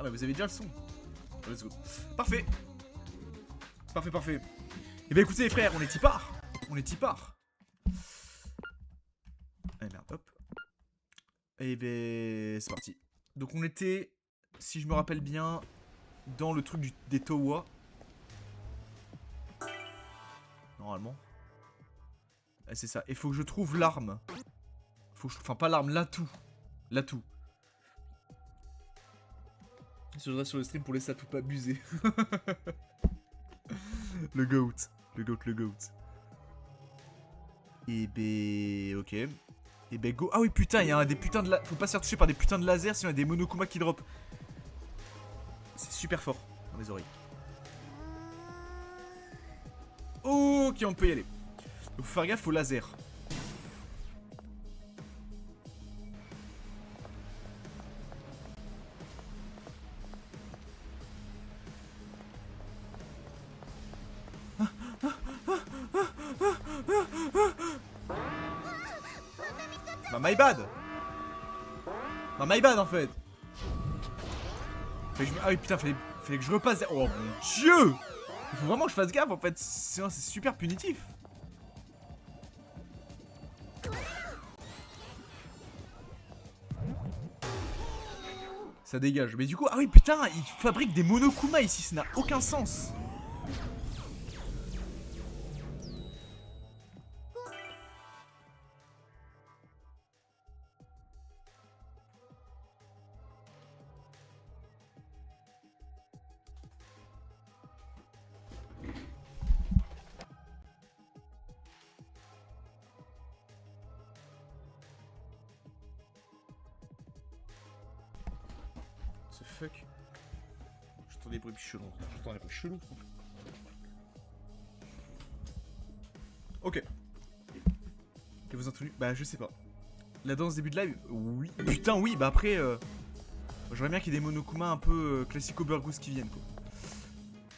Ah bah vous avez déjà le son. Let's go. Parfait. Parfait. Et bah écoutez les frères, on est tipard. Allez merde, hop. Et ben c'est parti. Donc on était, si je me rappelle bien, dans le truc des Towa. Normalement. Et c'est ça. Il faut que je trouve l'arme. Enfin pas l'arme, l'atout. L'atout. Je reste sur le stream pour laisser ça tout pas abuser. Le goat. Et ben ok. Et ben go. Ah oui putain, il y a des putains de faut pas se faire toucher par des putains de lasers sinon il y a des Monokuma qui drop. C'est super fort dans les oreilles. Ok, on peut y aller. Donc faut faire gaffe au laser. Bah my bad. Non my bad en fait. Ah oui putain, fallait que je repasse. Oh mon dieu. Il faut vraiment que je fasse gaffe en fait, sinon c'est super punitif. Ça dégage. Mais du coup, ah oui putain, ils fabriquent des Monokuma ici, ça n'a aucun sens. Fuck. J'entends des bruits chelous. Ok. Et vous entendez? Bah je sais pas. La danse début de live? Oui. Putain oui, bah après j'aimerais bien qu'il y ait des Monokuma un peu classico burgos qui viennent quoi.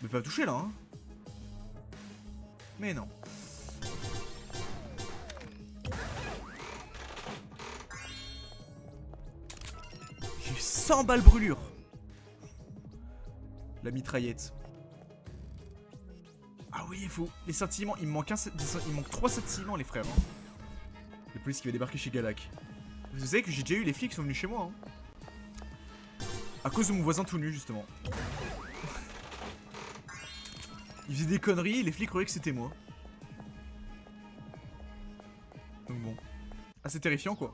Mais pas toucher là hein. Mais non. J'ai eu 100 balles brûlure. La mitraillette. Ah oui, il faut. Les scintillements, il me manque 3 scintillements, les frères. Hein. La police qui va débarquer chez Galak. Vous savez que j'ai déjà eu les flics qui sont venus chez moi. Hein. À cause de mon voisin tout nu, justement. Il faisait des conneries, les flics croyaient que c'était moi. Donc bon. Assez terrifiant, quoi.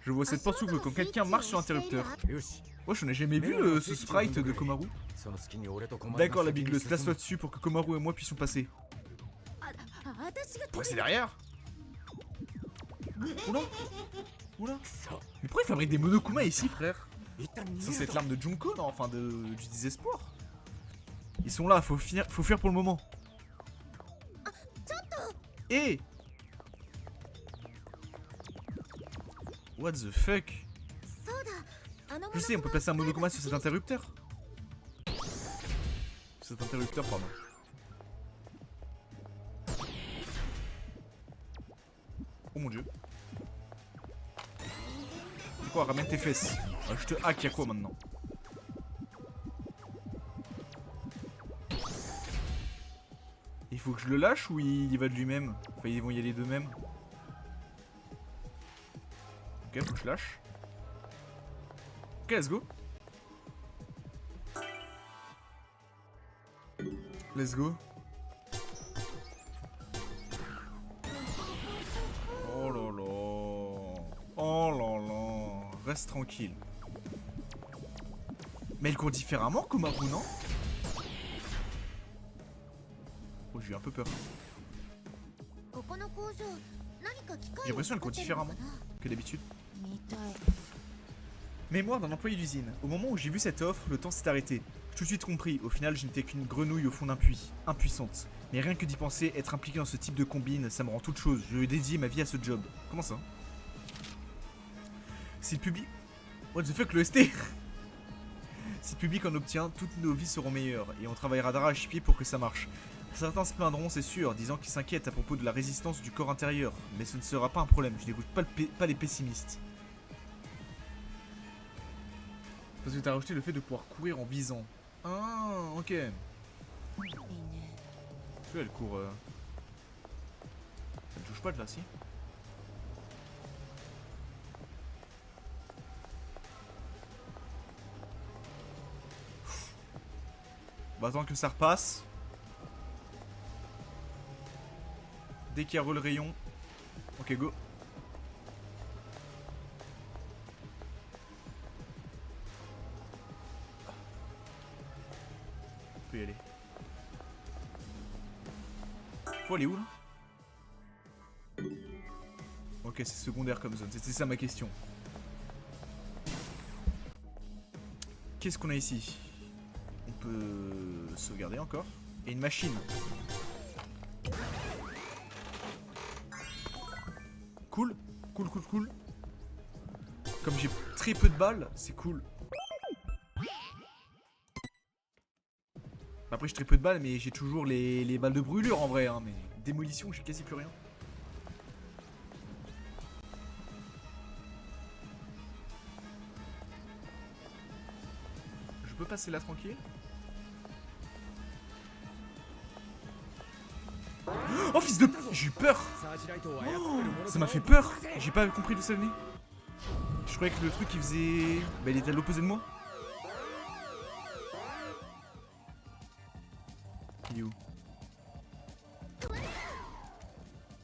Je vois cette porte s'ouvre quand quelqu'un marche sur l'interrupteur. Wesh, on a jamais vu ce sprite de Komaru. D'accord, la bigleuse, place-toi dessus pour que Komaru et moi puissions passer. Ouais, c'est derrière. Oula. Mais pourquoi il fabrique des Monokuma ici, frère? C'est censé être l'arme de Junko, non? Enfin, du désespoir. Ils sont là, faut fuir pour le moment. Et what the fuck? Je sais, on peut placer un Monokuma sur cet interrupteur. Pardon. Oh mon dieu. C'est quoi, ramène tes fesses. Je te hack, y'a quoi maintenant? Il faut que je le lâche ou il y va de lui-même? Enfin, ils vont y aller d'eux-mêmes. Ok, faut que je lâche. Ok, let's go. Let's go. Oh là là. Oh là là. Reste tranquille. Mais elle court différemment, Komaru, non? Oh, j'ai eu un peu peur. J'ai l'impression qu'elle court différemment que d'habitude. Mémoire d'un employé d'usine. Au moment où j'ai vu cette offre, le temps s'est arrêté. J'ai tout de suite compris, au final je n'étais qu'une grenouille au fond d'un puits, impuissante. Mais rien que d'y penser, être impliqué dans ce type de combine, ça me rend toute chose. Je vais dédier ma vie à ce job. Comment ça? Si le public... What the fuck, le ST? Si le public en obtient, toutes nos vies seront meilleures, et on travaillera d'arrache-pied pour que ça marche. Certains se plaindront, c'est sûr, disant qu'ils s'inquiètent à propos de la résistance du corps intérieur, mais ce ne sera pas un problème, je n'écoute pas les pessimistes. Parce que t'as rajouté le fait de pouvoir courir en visant. Ah, ok. Tu vois, elle court. Elle touche pas de là, si. On va attendre que ça repasse. Dès qu'il y a le rayon. Ok, go. On peut y aller. Faut aller où là? Ok, c'est secondaire comme zone. C'était ça ma question. Qu'est-ce qu'on a ici? On peut sauvegarder encore. Et une machine. Cool. Cool, cool, cool. Comme j'ai très peu de balles, c'est cool. Après j'ai très peu de balles, mais j'ai toujours les balles de brûlure en vrai. Hein, mais démolition, j'ai quasi plus rien. Je peux passer là tranquille? Oh fils de... J'ai eu peur. Oh, ça m'a fait peur. J'ai pas compris d'où ça venait. Je croyais que le truc il faisait... Bah il était à l'opposé de moi. Il est où?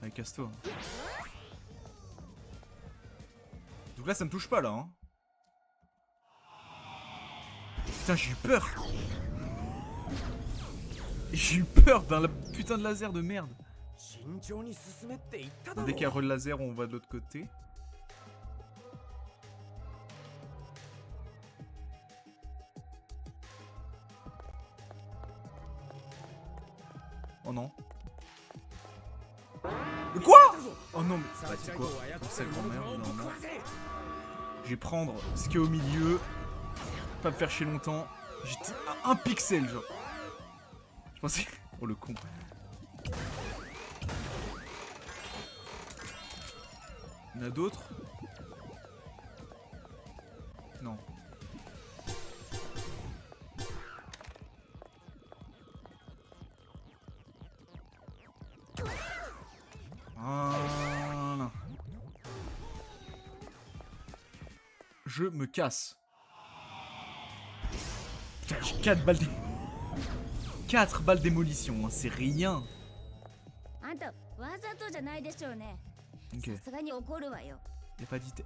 Allez, casse-toi. Donc là ça me touche pas là hein. Putain j'ai eu peur. J'ai eu peur d'un putain de laser de merde. Dès qu'il y a le laser on va de l'autre côté. Oh non. Quoi? Oh non mais... Bah c'est quoi? Sa grand-mère, non. Je vais prendre ce qu'il y a au milieu. Pas me faire chier longtemps. J'étais à 1 pixel genre. Je pensais... Oh le con. Il y en a d'autres? Non. Voilà. Je me casse. J'ai 4 balles 4 balles d'émolition, hein, c'est rien. Ok. Y'a pas d'idée.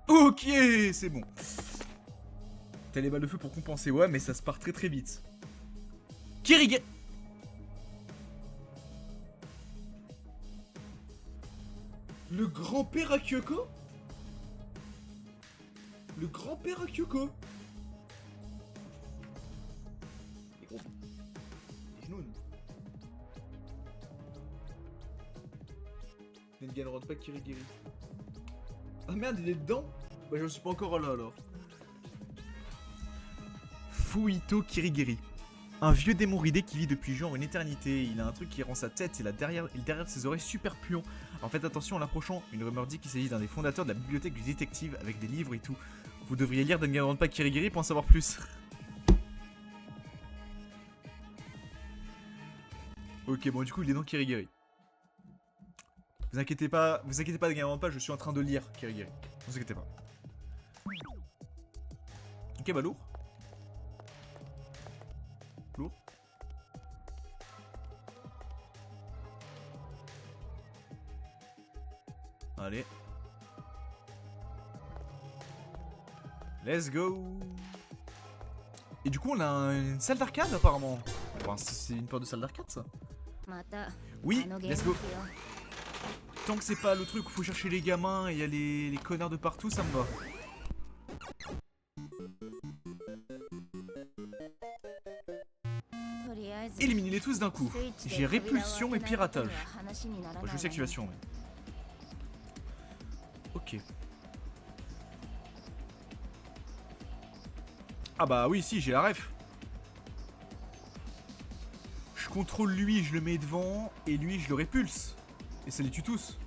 Ok, c'est bon. T'as les balles de feu pour compenser, ouais, mais ça se part très très vite. Kirige. Le grand-père à Kyoko? Le grand-père à Kyoko? Les gros... Les genoux. Nengan rentre pas Kirigiri. Ah merde, il est dedans? Bah je suis pas encore là alors. Fuito Kirigiri. Un vieux démon ridé qui vit depuis genre une éternité. Il a un truc qui rend sa tête et derrière de ses oreilles super puant. En fait attention en l'approchant, une rumeur dit qu'il s'agit d'un des fondateurs de la bibliothèque du détective avec des livres et tout. Vous devriez lire Danganronpa Kirigiri pour en savoir plus. Ok bon du coup il est dans Kirigiri. Vous inquiétez pas Danganronpa, je suis en train de lire Kirigiri. Ne vous inquiétez pas. Ok bah lourd. Lourd. Allez. Let's go. Et du coup on a une salle d'arcade apparemment. Enfin, c'est une porte de salle d'arcade ça. Oui, let's go. Tant que c'est pas le truc où faut chercher les gamins et il y a les connards de partout, ça me va. Éliminez-les tous d'un coup. J'ai répulsion et piratage. Bon, je sais activation, mais... Ok. Ah bah oui, si, j'ai la ref. Je contrôle lui, je le mets devant, et lui, je le répulse. Et ça les tue tous.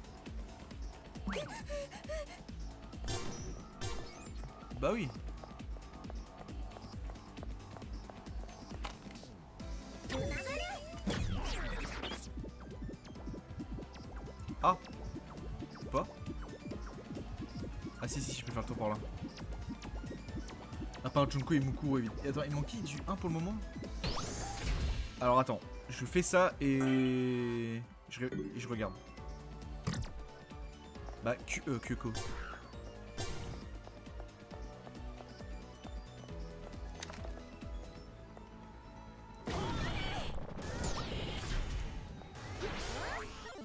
Bah oui. Ah. Pas. Ah si, si, je peux faire le tour par là. À part Junko et Mukuro, évidemment. Et attends, il manque qui du 1 pour le moment? Alors attends, je fais ça et je regarde. Bah, Kyoko.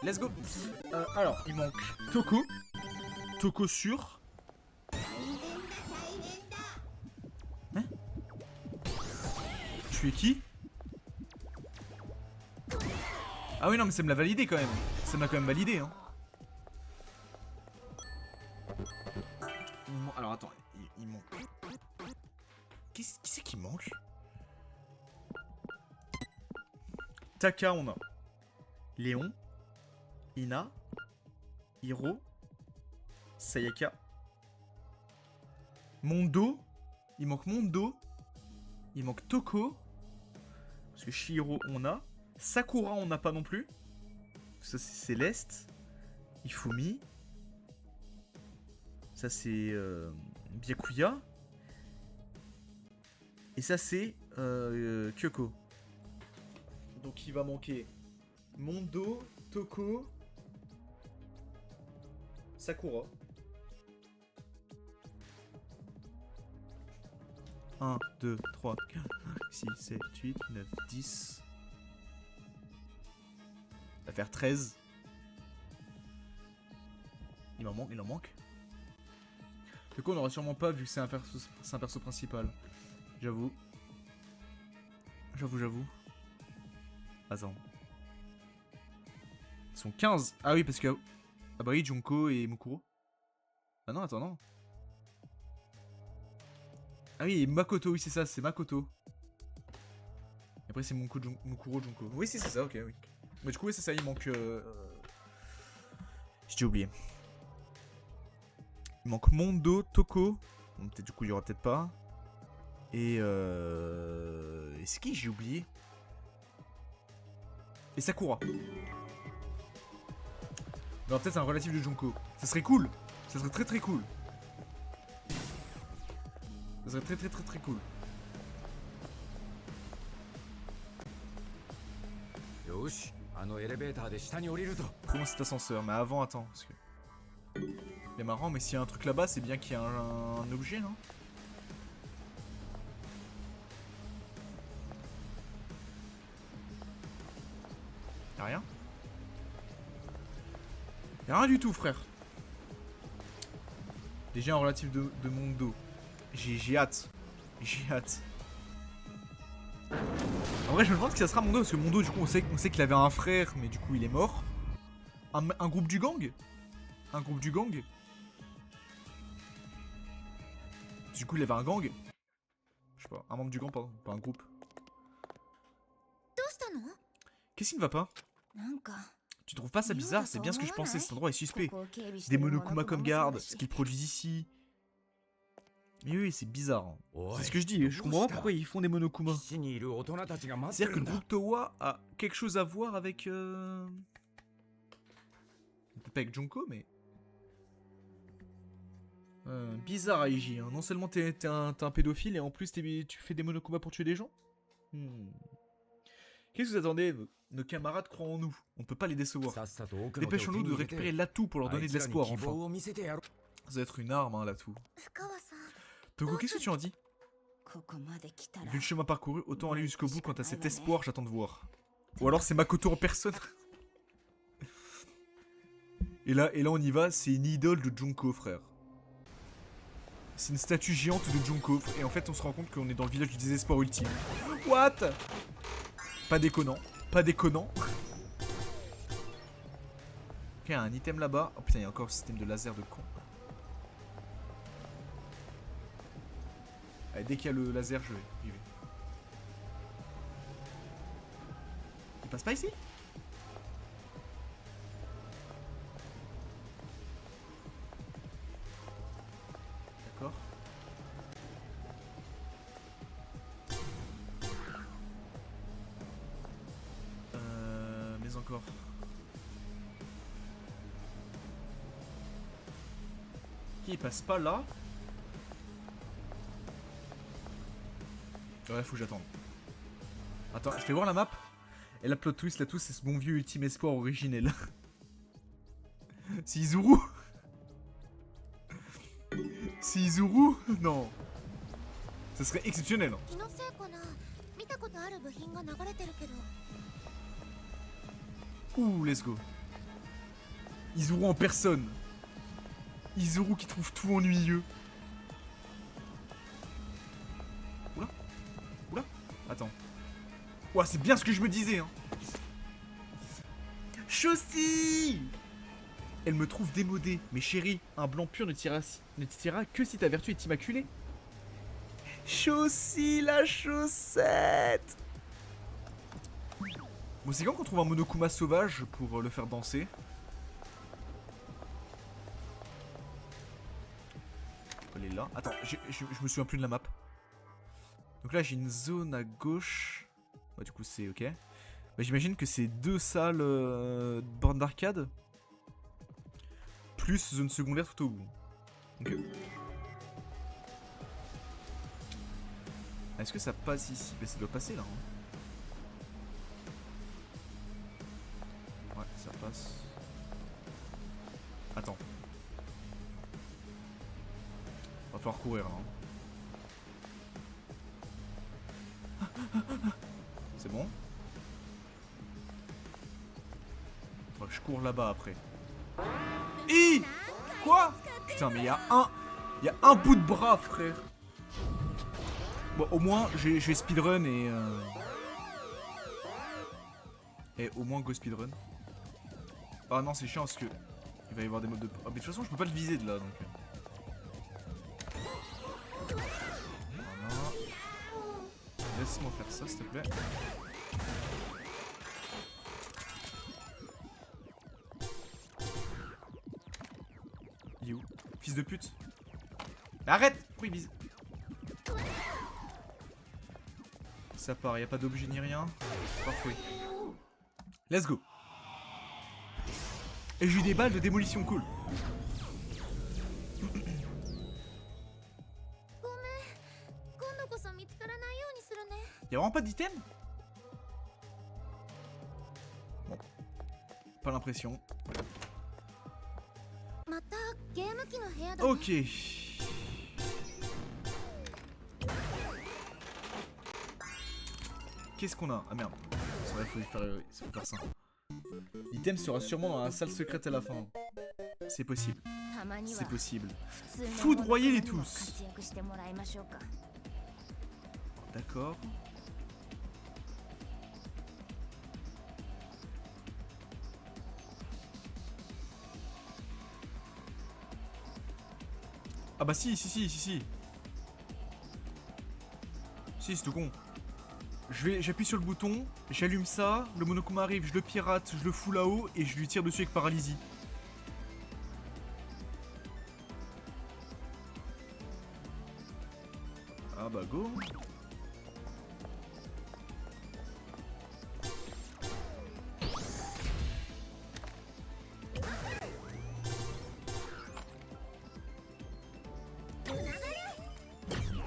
Let's go. Alors, il manque Toko. Toko sûr. Hein? Tu es qui? Ah oui non mais ça me l'a validé quand même. Ça m'a quand même validé hein. Alors attends, il manque. Qui c'est qui manque? Taka on a Léon, Ina, Hiro, Sayaka, Mondo. Il manque Mondo. Il manque Toko. Parce que Shihiro on a. Sakura on n'a pas non plus. Ça c'est Céleste. Ifumi. Ça c'est Byakuya. Et ça c'est Kyoko. Donc il va manquer Mondo, Toko, Sakura. 1, 2, 3, 4, 5, 6, 7, 8, 9, 10. Ça va faire 13. Il en manque. Du coup on n'aura sûrement pas vu que c'est un perso principal. J'avoue. Attends. Ils sont 15. Ah oui parce que... Ah bah oui, Junko et Mukuro. Ah non, attends, non. Ah oui, et Makoto, oui c'est ça, c'est Makoto. Et après c'est Mukuro, Junko. Oui c'est ça, ok, oui. Mais du coup oui c'est ça, il manque... J'ai oublié. Il manque Mondo, Toko. Bon, peut-être du coup il y aura peut-être pas. Et c'est qui j'ai oublié? Et Sakura. Il y aura peut-être un relatif de Junko. Ça serait cool. Ça serait très très cool. Ça serait très très très très cool. Comment cet ascenseur? Mais avant, attends. Parce que... Il est marrant, mais s'il y a un truc là-bas, c'est bien qu'il y a un objet, non? Y'a rien? Y'a rien du tout, frère. Déjà un relatif de Mondo. J'ai hâte. J'ai hâte. En vrai, je me demande si ça sera Mondo, parce que Mondo, du coup, on sait qu'il avait un frère, mais du coup, il est mort. Un groupe du gang? Un groupe du gang? Du coup, il avait un gang? Je sais pas, un membre du gang, pardon, pas un groupe. Qu'est-ce qui ne va pas? Tu trouves pas ça bizarre? C'est bien ce que je pensais, cet endroit est suspect. Des Monokuma comme garde, ce qu'ils produisent ici. Mais oui, c'est bizarre. Hein. C'est ce que je dis, je comprends pas pourquoi ils font des Monokuma. C'est-à-dire que le groupe Towa a quelque chose à voir avec... Peut-être pas avec Junko, mais... bizarre, Aiji. Hein. Non seulement t'es un pédophile, et en plus tu fais des Monokuma pour tuer des gens. Qu'est-ce que vous attendez? Nos camarades croient en nous. On ne peut pas les décevoir. Dépêchons-nous de récupérer l'atout pour leur donner de l'espoir, enfin. Ça doit être une arme, hein, l'atout. Toko, qu'est-ce que tu en dis? Vu le chemin parcouru, autant aller jusqu'au bout. Quant à cet espoir, j'attends de voir. Ou alors c'est Makoto en personne. et là, on y va. C'est une idole de Junko, frère. C'est une statue géante de Junko. Et en fait, on se rend compte qu'on est dans le village du désespoir ultime. What? Pas déconnant. Pas déconnant. Ok, un item là-bas. Oh putain, il y a encore un système de laser de con. Allez, dès qu'il y a le laser, je vais y vais. Il passe pas ici? D'accord. Mais encore. Il passe pas là. Ouais, faut que j'attende. Attends, je fais voir la map. Et la plot twist, là, tout, c'est ce bon vieux ultime espoir originel. C'est Izuru. C'est Izuru. Non. Ça serait exceptionnel. Ouh, let's go. Izuru en personne. Izuru qui trouve tout ennuyeux. Oula. Oula. Attends. Ouah, c'est bien ce que je me disais, hein. Chaussy. Elle me trouve démodée. Mais chérie, un blanc pur ne t'ira que si ta vertu est immaculée. Chaussy, la chaussette. Bon, c'est quand qu'on trouve un Monokuma sauvage pour le faire danser? Elle est là. Attends, je me souviens plus de la map. Donc là, j'ai une zone à gauche. Bah, du coup, c'est ok. Bah, j'imagine que c'est 2 salles bornes d'arcade. Plus zone secondaire tout au bout. Ok. Est-ce que ça passe ici? Bah, ça doit passer là. Hein. Ouais, ça passe. Attends. Va falloir courir là. Hein. C'est bon? Faudra que je cours là-bas après. Quoi? Putain, mais il y a un bout de bras, frère. Bon, au moins, je vais speedrun et au moins go speedrun. Ah non, c'est chiant parce que il va y avoir des modes de... Ah, mais de toute façon, je peux pas le viser de là, donc... Voilà. Laisse-moi faire ça, s'il te plaît. Il est où? Fils de pute. Mais arrête! Pourquoi il vise? Ça part, y a pas d'objet ni rien. Parfait. Let's go. Et j'ai eu des balles de démolition cool. Y'a vraiment pas d'item? Bon. Pas l'impression. Ok. Qu'est-ce qu'on a? Ah merde. C'est vrai, faut faire ça. L'item sera sûrement dans la salle secrète à la fin. C'est possible. C'est possible. Foudroyez-les tous. D'accord. Ah bah si. Si, c'est tout con. J'appuie sur le bouton, j'allume ça, le Monokuma arrive, je le pirate, je le fous là-haut et je lui tire dessus avec paralysie. Ah bah go.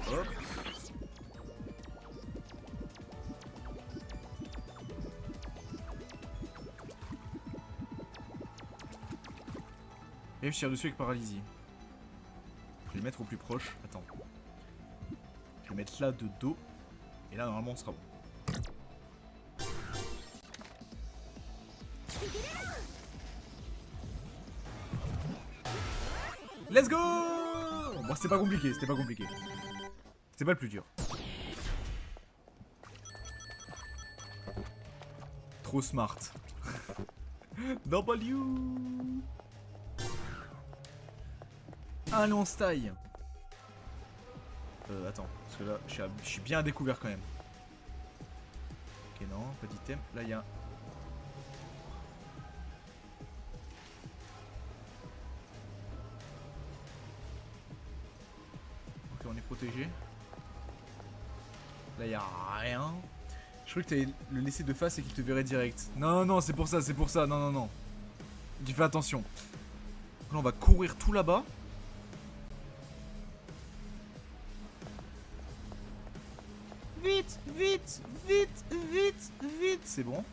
Hop. Et je tire dessus avec paralysie. Je vais le mettre au plus proche. Attends. Je vais le mettre là de dos. Et là, normalement, on sera bon. Let's go! Bon, c'était pas compliqué, c'était pas le plus dur. Trop smart. W. Allez, on se taille. Attends, parce que là, je suis bien à découvert quand même. Ok, non, pas d'item. Là, il y a... Ok, on est protégé. Là, il y a rien. Je croyais que t'allais le laisser de face et qu'il te verrait direct. Non, non, c'est pour ça, c'est pour ça. Non, non, non. Tu fais attention. Là, on va courir tout là-bas. Vite, vite, vite, vite, vite. C'est bon.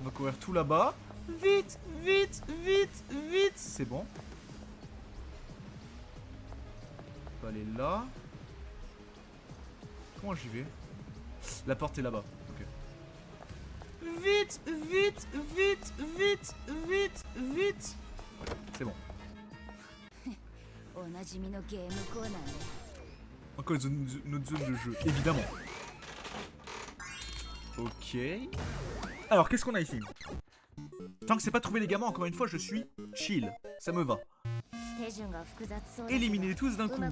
On va courir tout là-bas. Vite, vite, vite, vite. C'est bon. On va aller là. Comment j'y vais? La porte est là-bas. Ok. Vite, vite, vite, vite, vite, vite. C'est bon. Encore une autre zone de jeu, évidemment. Ok. Alors, qu'est-ce qu'on a ici? Tant que c'est pas trouvé les gamins, encore une fois, je suis chill. Ça me va. Éliminez tous d'un coup.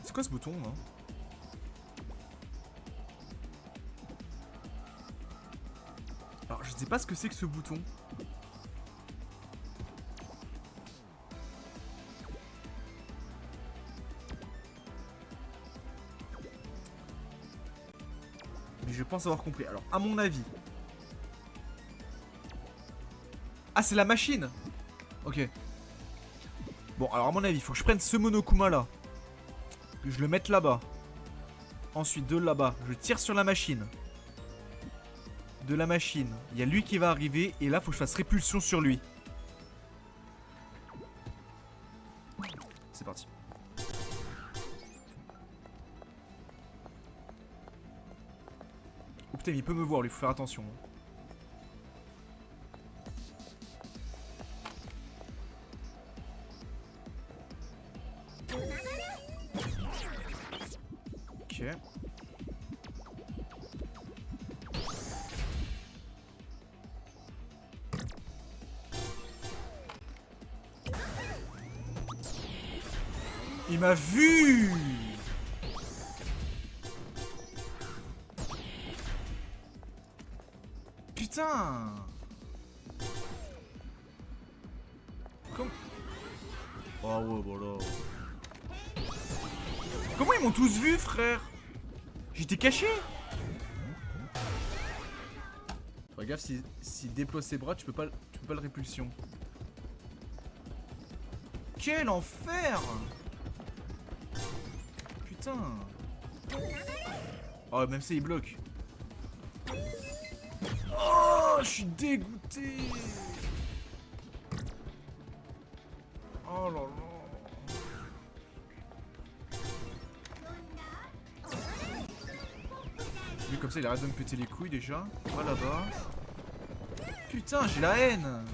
C'est quoi ce bouton là? Alors je sais pas ce que c'est que ce bouton. Mais je pense avoir compris. Alors à mon avis. Ah c'est la machine. Ok. Bon alors à mon avis il faut que je prenne ce Monokuma là. Que je le mette là-bas. Ensuite de là-bas je tire sur la machine. De la machine, il y a lui qui va arriver et là faut que je fasse répulsion sur lui. C'est parti. Oh putain, il peut me voir, lui, faut faire attention. Ok. Il m'a vu. Putain. Comment... Oh ouais, voilà. Comment ils m'ont tous vu, frère? J'étais caché. Fais gaffe, s'il déploie ses bras, tu peux pas le répulsion. Quel enfer! Putain! Oh, même ça, il bloque. Oh, je suis dégoûté! Oh là là! Lui, comme ça, il arrête de me péter les couilles déjà. Va là-bas. Putain, j'ai la haine!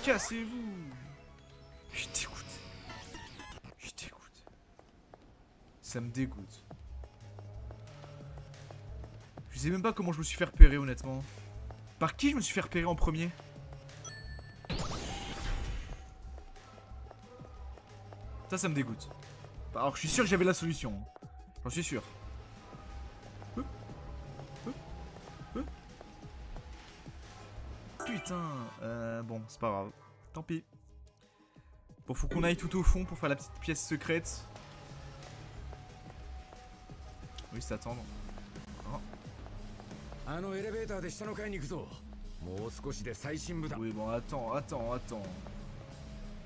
Cassez-vous! Je dégoûte. Je dégoûte. Ça me dégoûte. Je sais même pas comment je me suis fait repérer honnêtement. Par qui je me suis fait repérer en premier? Ça me dégoûte. Alors je suis sûr que j'avais la solution. J'en suis sûr. Putain, bon, c'est pas grave. Tant pis. Bon, faut qu'on aille tout au fond pour faire la petite pièce secrète. Oui, c'est attendre. Oh. Oui, bon, attends.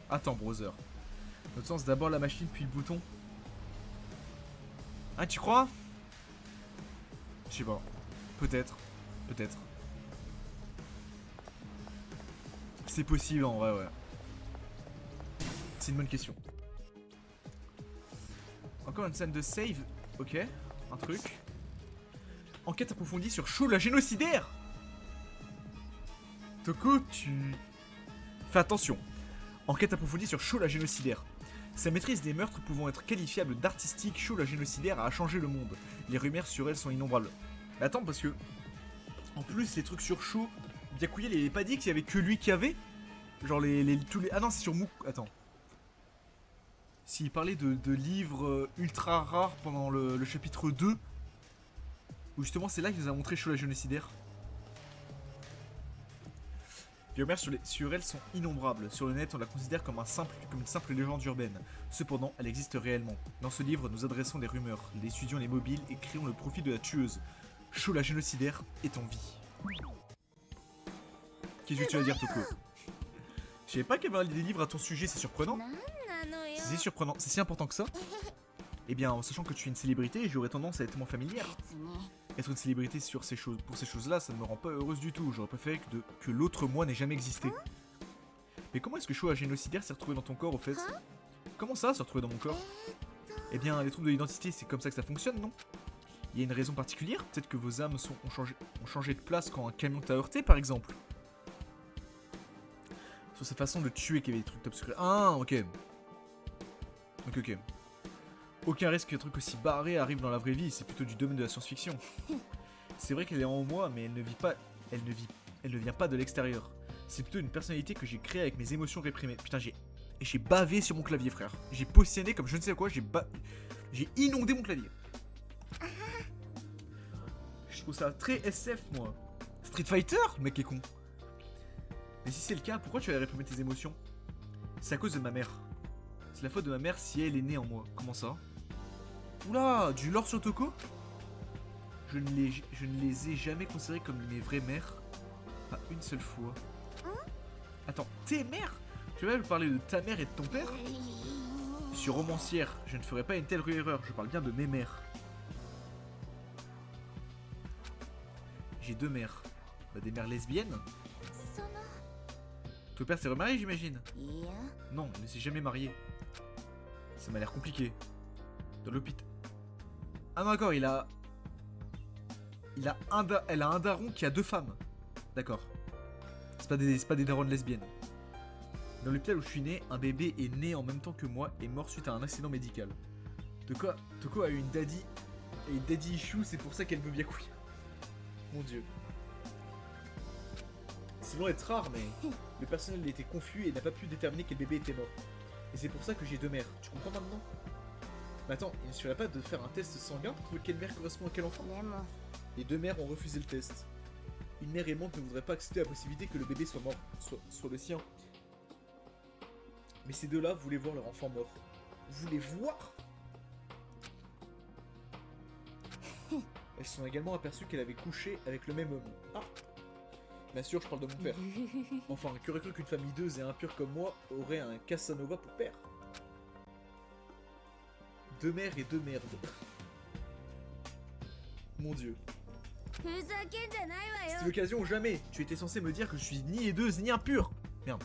Attends, brother. Notre sens, d'abord la machine, puis le bouton. Ah, tu crois? Je sais pas. Peut-être. Peut-être. C'est possible en vrai, ouais. C'est une bonne question. Encore une scène de save. Ok, un truc. Enquête approfondie sur Sho la génocidaire. Toko, tu... Fais attention. Enquête approfondie sur Sho la génocidaire. Sa maîtrise des meurtres pouvant être qualifiable d'artistique, Sho la génocidaire a changé le monde. Les rumeurs sur elle sont innombrables. Mais attends, parce que... En plus, les trucs sur Sho, Byakuya, il avait pas dit qu'il y avait que lui qui avait. Genre tous les... Ah non, c'est sur Mouk... Attends. S'il parlait de livres ultra rares pendant le chapitre 2, où justement c'est là qu'il nous a montré Sho la génocidaire. Les rumeurs sur elle sont innombrables. Sur le net, on la considère comme une simple légende urbaine. Cependant, elle existe réellement. Dans ce livre, nous adressons les rumeurs, les étudions les mobiles et créons le profil de la tueuse. Sho la génocidaire est en vie. Qu'est-ce que tu vas dire, Toko? Je savais pas qu'il y avait des livres à ton sujet, c'est surprenant. C'est surprenant, c'est si important que ça? Eh bien, en sachant que tu es une célébrité, j'aurais tendance à être moins familière. Être une célébrité pour ces choses-là, ça ne me rend pas heureuse du tout. J'aurais préféré que l'autre moi n'ait jamais existé. Mais comment est-ce que Sho la génocidaire s'est retrouvé dans ton corps, au fait? Comment ça, s'est retrouvé dans mon corps? Eh bien, les troubles de l'identité, c'est comme ça que ça fonctionne, non? Il y a une raison particulière? Peut-être que vos âmes ont changé de place quand un camion t'a heurté, par exemple? Sur sa façon de tuer qu'il y avait des trucs top secrets. Ah, ok. Ok. Aucun risque qu'un truc aussi barré arrive dans la vraie vie, c'est plutôt du domaine de la science-fiction. C'est vrai qu'elle est en moi, mais elle ne vient pas de l'extérieur. C'est plutôt une personnalité que j'ai créée avec mes émotions réprimées. Putain, j'ai bavé sur mon clavier, frère. J'ai positionné comme je ne sais quoi, j'ai inondé mon clavier. Je trouve ça très SF, moi. Street Fighter? Le mec est con. Mais si c'est le cas, pourquoi tu as réprimé tes émotions? C'est à cause de ma mère. C'est la faute de ma mère si elle est née en moi. Comment ça? Oula, du lore sur Toko? Je ne les ai jamais considérées comme mes vraies mères. Pas une seule fois. Attends, tes mères? Tu vas me parler de ta mère et de ton père? Je suis romancière, je ne ferai pas une telle erreur, je parle bien de mes mères. J'ai deux mères. Bah, des mères lesbiennes? Ton père s'est remarié, j'imagine? Non, il ne s'est jamais marié. Ça m'a l'air compliqué. Dans l'hôpital. Ah non, d'accord, elle a un daron qui a deux femmes. D'accord. C'est pas des darons lesbiennes. Dans l'hôpital où je suis né, un bébé est né en même temps que moi et mort suite à un accident médical. Toko a eu une daddy et daddy issue, c'est pour ça qu'elle veut Byakuya. Mon dieu. C'est loin d'être rare, mais le personnel était confus et n'a pas pu déterminer quel bébé était mort. Et c'est pour ça que j'ai deux mères. Tu comprends maintenant? Mais attends, il ne suffirait pas de faire un test sanguin pour trouver quelle mère correspond à quel enfant? Les deux mères ont refusé le test. Une mère aimante ne voudrait pas accepter la possibilité que le bébé soit mort, soit le sien. Mais ces deux-là voulaient voir leur enfant mort. Voulaient voir? Elles se sont également aperçues qu'elle avait couché avec le même homme. Ah! Bien sûr, je parle de mon père. Enfin, qui aurait cru qu'une femme hideuse et impure comme moi aurait un Casanova pour père? Deux mères et deux merdes. Mon dieu. C'était l'occasion ou jamais. Tu étais censé me dire que je suis ni hideuse ni impure. Merde.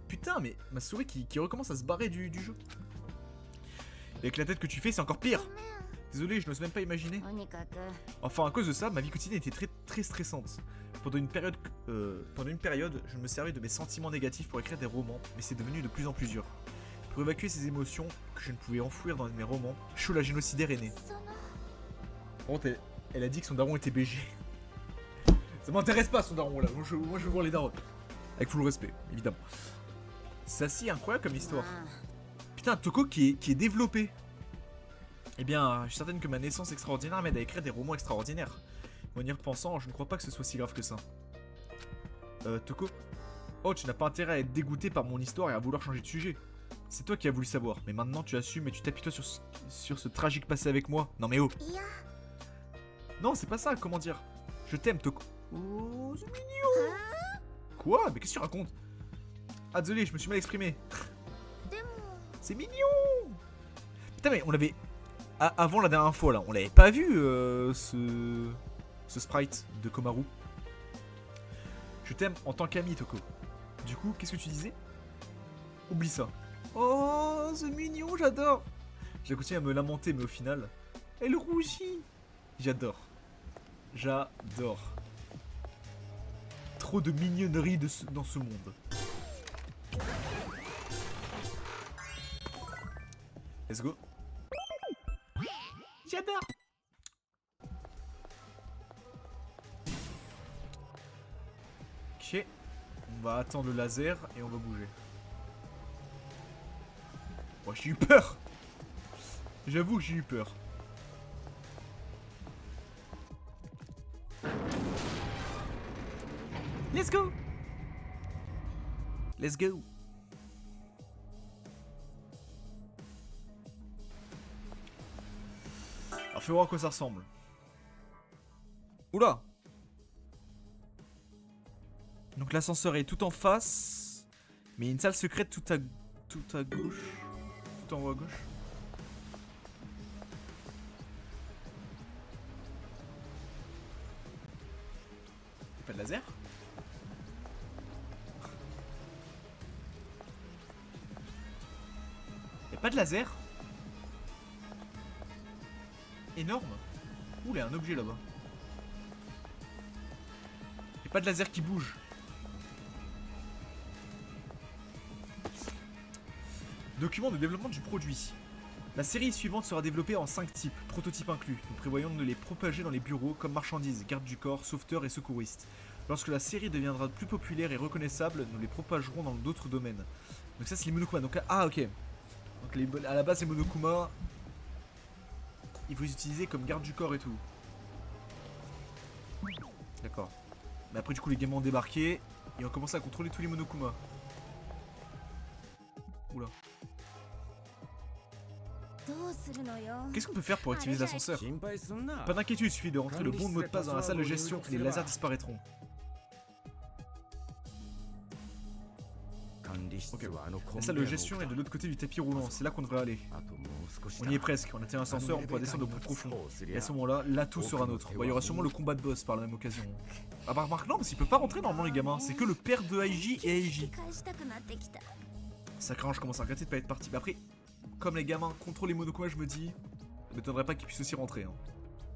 Putain, mais ma souris qui recommence à se barrer du jeu. Et avec la tête que tu fais, c'est encore pire. Désolé, je n'ose même pas imaginer. Enfin, à cause de ça, ma vie quotidienne était très, très stressante. Pendant une période, je me servais de mes sentiments négatifs pour écrire des romans, mais c'est devenu de plus en plus dur. Pour évacuer ces émotions que je ne pouvais enfouir dans mes romans, Sho la génocidaire est née. Par contre, elle a dit que son daron était BG. Ça m'intéresse pas son daron là, moi je veux voir les darons. Avec full respect, évidemment. C'est assez incroyable comme histoire. Putain, Toko qui est développé. Eh bien, je suis certaine que ma naissance extraordinaire m'aide à écrire des romans extraordinaires. En y repensant, je ne crois pas que ce soit si grave que ça. Toko? Oh, tu n'as pas intérêt à être dégoûté par mon histoire et à vouloir changer de sujet. C'est toi qui as voulu savoir, mais maintenant tu assumes et tu t'appuies-toi sur ce tragique passé avec moi. Non mais oh! Non, c'est pas ça, comment dire? Je t'aime, Toko. Oh, c'est mignon! Quoi? Mais qu'est-ce que tu racontes? Ah, désolé, je me suis mal exprimé. C'est mignon! Putain, mais on l'avait... Avant la dernière fois, là, on l'avait pas vu, ce sprite de Komaru. Je t'aime en tant qu'ami, Toko. Du coup, qu'est-ce que tu disais? Oublie ça. Oh, c'est mignon, j'adore. Je continue à me lamenter, mais au final, elle rougit. J'adore. J'adore. Trop de mignonnerie dans ce monde. Let's go. J'adore. Ok. On va attendre le laser et on va bouger. Oh, j'ai eu peur. J'avoue que j'ai eu peur. Let's go. Let's go. Alors fais voir à quoi ça ressemble. Oula. Donc l'ascenseur est tout en face. Mais il y a une salle secrète tout à gauche. Tout en haut à gauche. Pas de laser? Y'a pas de laser? Énorme. Ouh, il y a un objet là-bas. Y'a pas de laser qui bouge. Document de développement du produit. La série suivante sera développée en 5 types, prototypes inclus. Nous prévoyons de les propager dans les bureaux comme marchandises, gardes du corps, sauveteurs et secouristes. Lorsque la série deviendra plus populaire et reconnaissable, nous les propagerons dans d'autres domaines. Donc ça c'est les Monokuma. Donc, ah ok. Donc à la base les Monokuma, il faut les utiliser comme garde du corps et tout. D'accord. Mais après du coup les gamins ont débarqué et ont commencé à contrôler tous les Monokuma. Oula. Qu'est-ce qu'on peut faire pour activer l'ascenseur? Pas d'inquiétude, il suffit de rentrer le bon mot de passe dans la salle de gestion et les lasers disparaîtront. Okay. La salle de gestion est de l'autre côté du tapis roulant, c'est là qu'on devrait aller. On y est presque, on a atteint l'ascenseur, on pourra descendre au plus profond. Et à ce moment-là, tout sera nôtre. Bon, il y aura sûrement le combat de boss par la même occasion. Ah bah remarque, non, parce qu'ils peuvent pas rentrer normalement les gamins, c'est que le père de Aiji et Aiji. Ça craint, je commence à regretter de pas être parti. Mais après, comme les gamins contrôlent les Monokuma, je me dis, ça m'étonnerait pas qu'ils puissent aussi rentrer. Hein.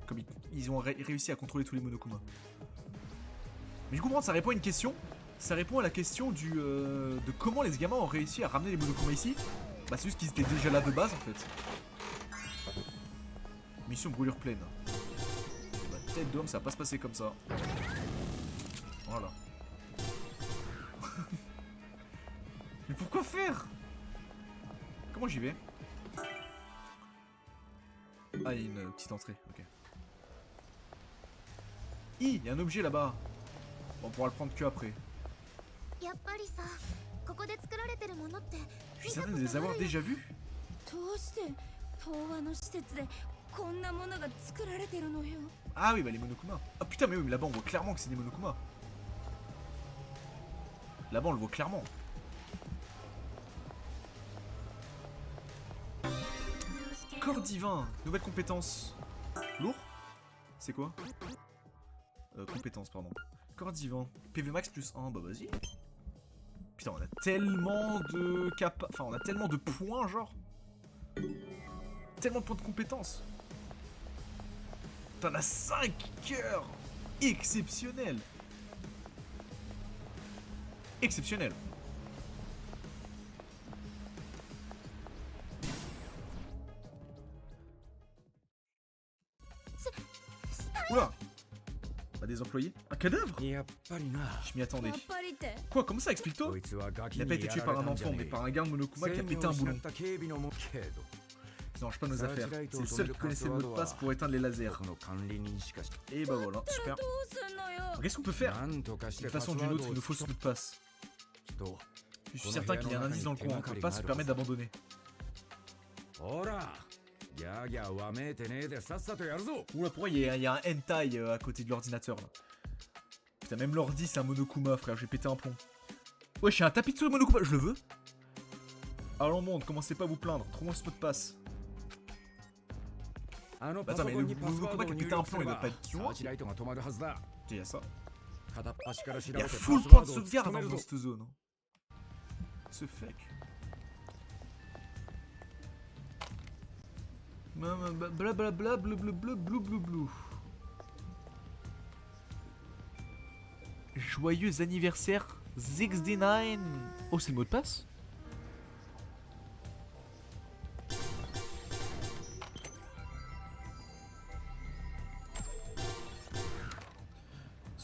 Comme ils ont réussi à contrôler tous les Monokuma. Mais je comprends, ça répond à une question. Ça répond à la question de comment les gamins ont réussi à ramener les Monokuma ici. Bah c'est juste qu'ils étaient déjà là de base en fait. Mission brûlure pleine. Bah, tête d'homme, ça va pas se passer comme ça. Voilà. Mais pourquoi faire? Comment j'y vais? Ah, il y a une petite entrée, ok. Il y a un objet là-bas. On pourra le prendre que après. Je suis certain de les avoir déjà vus. Ah oui, bah les Monokuma. Ah putain, mais oui, mais là-bas on voit clairement que c'est des Monokuma. Là-bas on le voit clairement. Corps divin, nouvelle compétence. Lourd? C'est quoi? Compétence, pardon. Corps divin. PV max plus 1, bah vas-y. Putain, on a tellement de enfin, on a tellement de points, genre. Tellement de points de compétences. T'en as 5 cœurs. Exceptionnel. Exceptionnel. Oula. Bah des employés. Un cadavre? Je m'y attendais. Quoi? Comment ça, explique-toi? Il a pas été tué par un enfant, mais par un garde Monokuma qui a pété un boulon. Ça marche pas nos affaires. C'est le seul qui connaissait le mot de passe pour éteindre les lasers. Et bah voilà, super. Qu'est-ce qu'on peut faire? D'une façon ou d'une autre, il nous faut ce mot de passe. Je suis certain qu'il y a un indice dans le coin. On peut pas se permettre d'abandonner. Oula, pourquoi il y a un hentai à côté de l'ordinateur là? Putain, même l'ordi c'est un Monokuma, frère, j'ai pété un plomb. Ouais, j'ai un tapis de souris Monokuma, je le veux. Allons monde, commencez pas à vous plaindre, trouvons ce mot de passe. Attends, mais le Monokuma qui a pété un plomb, il doit pas être qui loin. Il y a ça. Il y a full point de sauvegarde dans cette zone. Ce fuck. Blablabla, blou. Joyeux anniversaire 69. Oh, c'est le mot de passe?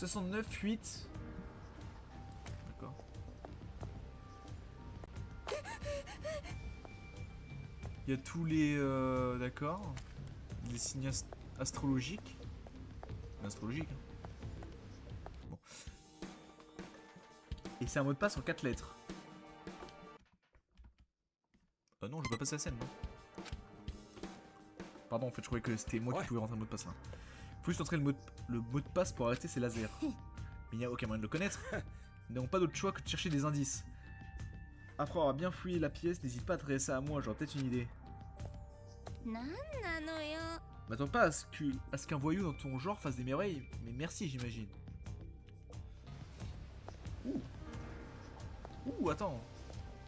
69, 8. D'accord. Il y a tous les... d'accord. Les signes astrologiques. Astrologique. Hein. Bon. Et c'est un mot de passe en 4 lettres. Non, je vais pas passer la scène, non. Pardon, en fait, je croyais que c'était moi qui pouvais rentrer le mot de passe là. Faut juste entrer le mot de passe pour arrêter ces lasers. Mais il n'y a aucun moyen de le connaître. Nous n'avons pas d'autre choix que de chercher des indices. Après avoir bien fouillé la pièce, n'hésite pas à traiter ça à moi, j'aurai peut-être une idée. M'attends pas à ce qu'un voyou dans ton genre fasse des merveilles, mais merci, j'imagine. Ouh, attends.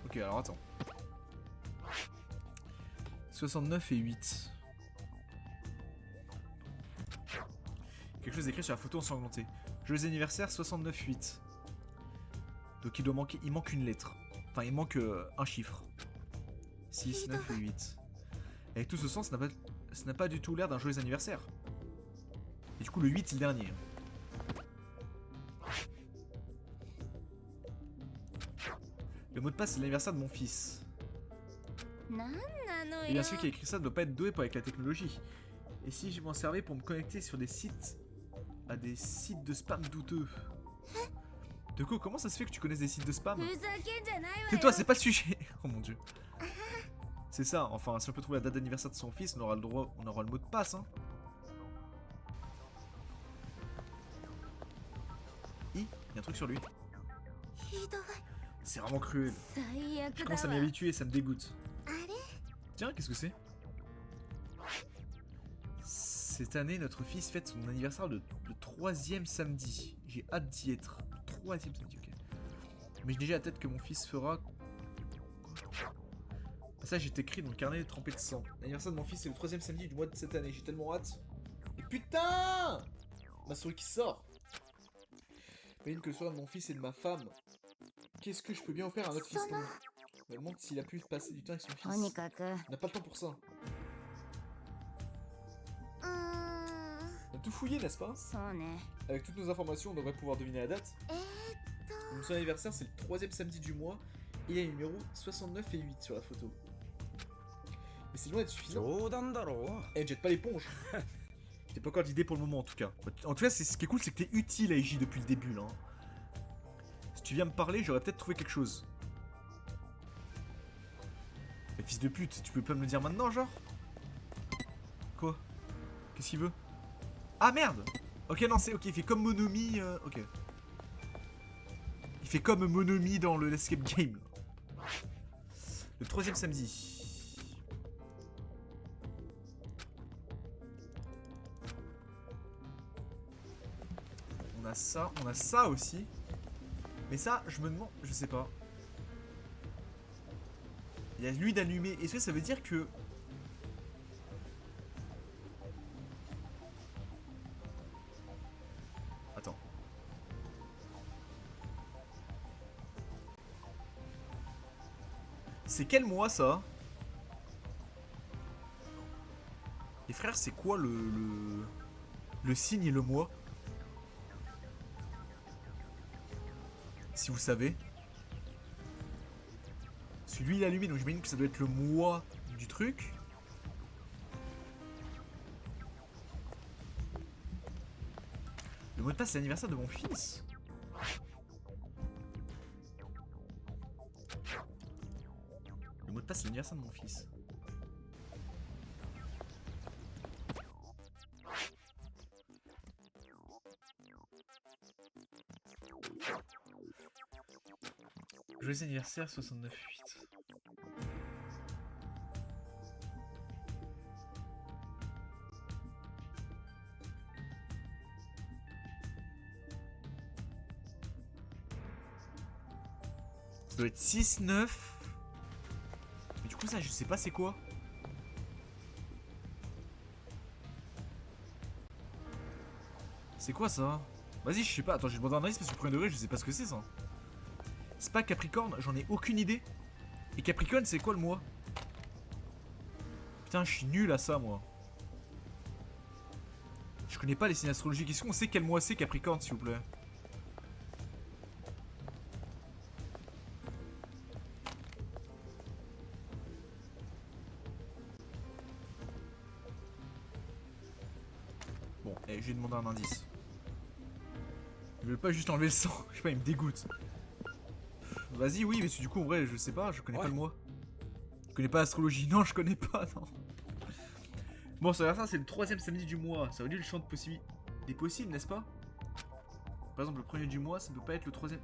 Ok, alors attends. 69 et 8. Quelque chose écrit sur la photo ensanglantée. Joyeux anniversaire 69-8. Donc il manque une lettre. Enfin, il manque un chiffre. 6, 9 et 8. Avec tout ce sens, ça n'a pas du tout l'air d'un joyeux anniversaire. Et du coup, le 8, c'est le dernier. Le mot de passe, c'est l'anniversaire de mon fils. Et bien celui qui a écrit ça ne doit pas être doué avec la technologie. Et si je m'en servais pour me connecter sur des sites... à des sites de spam douteux. Deco, comment ça se fait que tu connaisses des sites de spam? Tais-toi, c'est pas le sujet. Oh mon dieu. C'est ça, enfin, si on peut trouver la date d'anniversaire de son fils, on aura le droit, on aura le mot de passe, hein. Il y a un truc sur lui. C'est vraiment cruel. Je commence à m'y habituer, ça me dégoûte. Tiens, qu'est-ce que c'est? Cette année, notre fils fête son anniversaire le 3e samedi. J'ai hâte d'y être. Le 3e samedi, ok. Mais j'ai déjà la tête que mon fils fera. Ça, j'ai écrit dans le carnet trempé de sang. L'anniversaire de mon fils, c'est le 3e samedi du mois de cette année. J'ai tellement hâte. Et putain! Ma souris qui sort. Imagine que le soir de mon fils et de ma femme. Qu'est-ce que je peux bien offrir à notre fils? Je me demande s'il a pu passer du temps avec son fils. Il n'a pas le temps pour ça. On a tout fouillé, n'est-ce pas? Avec toutes nos informations, on devrait pouvoir deviner la date. Son anniversaire, c'est le 3e samedi du mois. Et il y a les numéros 69 et 8 sur la photo. Mais c'est loin d'être suffisant. Eh, jette pas l'éponge. J'ai pas encore d'idée pour le moment, en tout cas. En tout cas, ce qui est cool, c'est que t'es utile à IJ depuis le début, là. Si tu viens me parler, j'aurais peut-être trouvé quelque chose. Mais fils de pute, tu peux pas me le dire maintenant, genre? Quoi? Qu'est-ce qu'il veut? Ah merde! Ok, non, c'est ok, il fait comme Monomi. Ok. Il fait comme Monomi dans le Escape Game. Le 3e samedi. On a ça aussi. Mais ça, je me demande, je sais pas. Il y a lui d'allumé. Est-ce que ça veut dire que... Attends. C'est quel mois ça? Les frères, c'est quoi le signe et le mois? Si vous savez. Celui il est allumé, donc j'imagine que ça doit être le mois du truc. Le mot de passe, c'est l'anniversaire de mon fils. Le mot de passe, c'est l'anniversaire de mon fils. Joyeux anniversaire 69.8. Ça doit être 6-9. Mais du coup ça je sais pas c'est quoi. C'est quoi ça? Vas-y je sais pas. Attends j'ai demandé un indice parce que premier degré je sais pas ce que c'est ça. C'est pas Capricorne, j'en ai aucune idée. Et Capricorne, c'est quoi le mois? Putain, je suis nul à ça, moi. Je connais pas les signes astrologiques. Est-ce qu'on sait quel mois c'est Capricorne, s'il vous plaît? Bon, je vais demander un indice. Je veux pas juste enlever le sang. Je sais pas, il me dégoûte. Vas-y, oui, mais du coup, en vrai, je sais pas, je connais pas le mois. Je connais pas l'astrologie. Non, je connais pas, non. Bon, ça va faire ça, c'est le 3ème samedi du mois. Ça réduit le champ de possibilités. Des possibles, n'est-ce pas? Par exemple, le premier du mois, ça ne peut pas être le 3ème.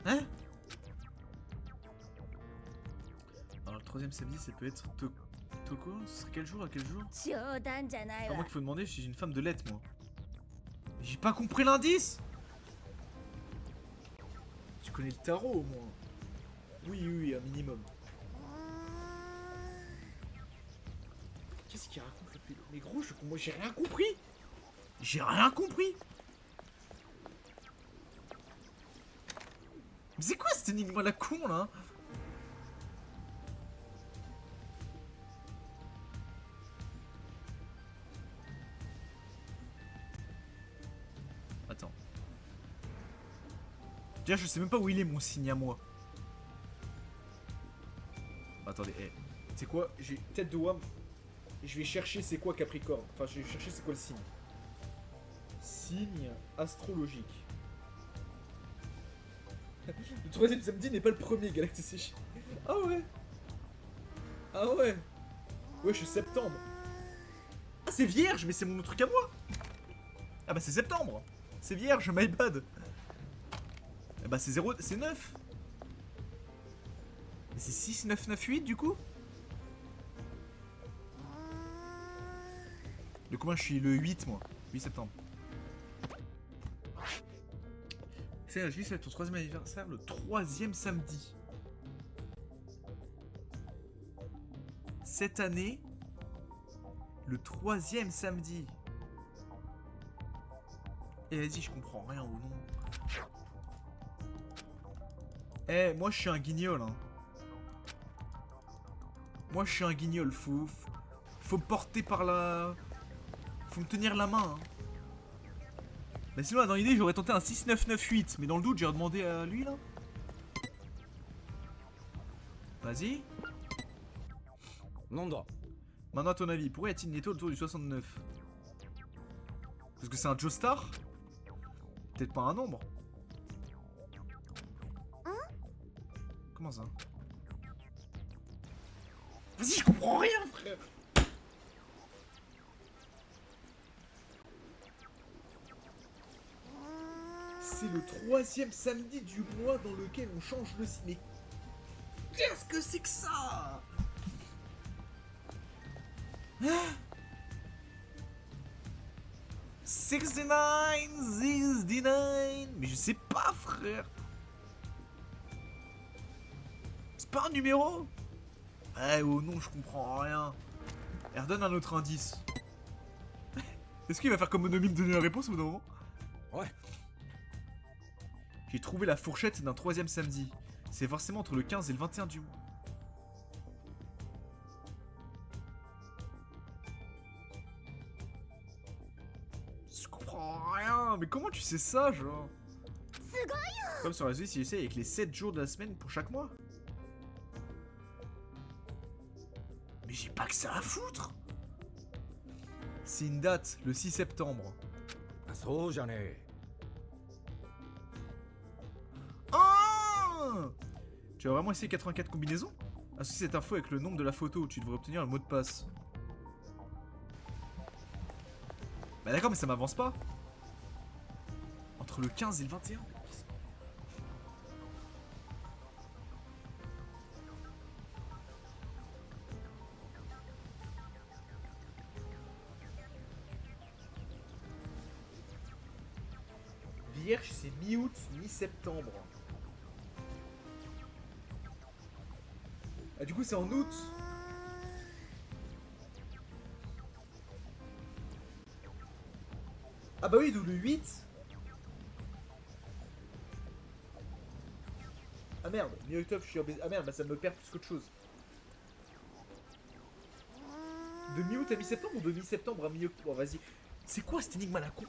Hein? Alors, le 3ème samedi, ça peut être Toko? Ce serait quel jour? À quel jour? C'est pas moi qu'il faut demander, je suis une femme de lettres, moi. J'ai pas compris l'indice! Tu connais le tarot, au moins. Oui, un minimum. Qu'est-ce qu'il raconte, le pélo? Mais gros, moi, j'ai rien compris! J'ai rien compris! Mais c'est quoi cette énigme à la con, là? Attends. Déjà, je sais même pas où il est, mon signe à moi. Attendez, c'est quoi? J'ai tête de WAM. Je vais chercher c'est quoi Capricorne. Enfin, je vais chercher c'est quoi le signe. Signe astrologique. Le 3ème samedi n'est pas le premier, Galacticé. Ah ouais. Ah ouais. Ouais, je suis septembre. Ah, c'est vierge, mais c'est mon autre truc à moi. Ah bah c'est septembre. C'est vierge, my bad. Eh bah c'est 0, c'est 9. Mais c'est 6, 9, 9, 8 du coup. De combien je suis? Le 8 moi. 8 septembre. C'est je vis ton 3ème anniversaire le 3ème samedi. Cette année, le 3ème samedi. Et vas-y, je comprends rien au nom. Moi je suis un guignol, hein. Moi je suis un guignol, faut me porter par la... Faut me tenir la main, hein. Bah sinon, là, dans l'idée, j'aurais tenté un 6-9-9-8. Mais dans le doute, j'ai redemandé à lui, là. Vas-y. Maintenant, à ton avis, pourquoi y a-t-il une étoile autour du 69? Parce que c'est un Joestar? Peut-être pas un nombre. Comment ça? Vas-y, je comprends rien, frère. C'est le 3ème samedi du mois dans lequel on change le signe. Mais qu'est-ce que c'est que ça? Hein? 69, 69. Mais je sais pas, frère. C'est pas un numéro? Oh non, je comprends rien. Elle redonne un autre indice. Est-ce qu'il va faire comme Monomi me donner la réponse au bout d'un moment? Ouais. J'ai trouvé la fourchette d'un 3ème samedi. C'est forcément entre le 15 et le 21 du mois. Je comprends rien. Mais comment tu sais ça, genre? Comme sur la Suisse, il essaie avec les 7 jours de la semaine pour chaque mois. Mais j'ai pas que ça à foutre. C'est une date, le 6 septembre. Ah! Tu vas vraiment essayer 84 combinaisons? Associe cette info avec le nombre de la photo, tu devrais obtenir le mot de passe. Bah d'accord, mais ça m'avance pas. Entre le 15 et le 21. Vierge, c'est mi-août, mi-septembre. Ah, du coup, c'est en août. Ah bah oui, d'où le 8. Ah merde, mi-octobre, je suis en Ah merde, bah ça me perd plus qu'autre chose. De mi-août à mi-septembre ou de mi-septembre à mi-octobre? Bon, vas-y. C'est quoi cette énigme à la con?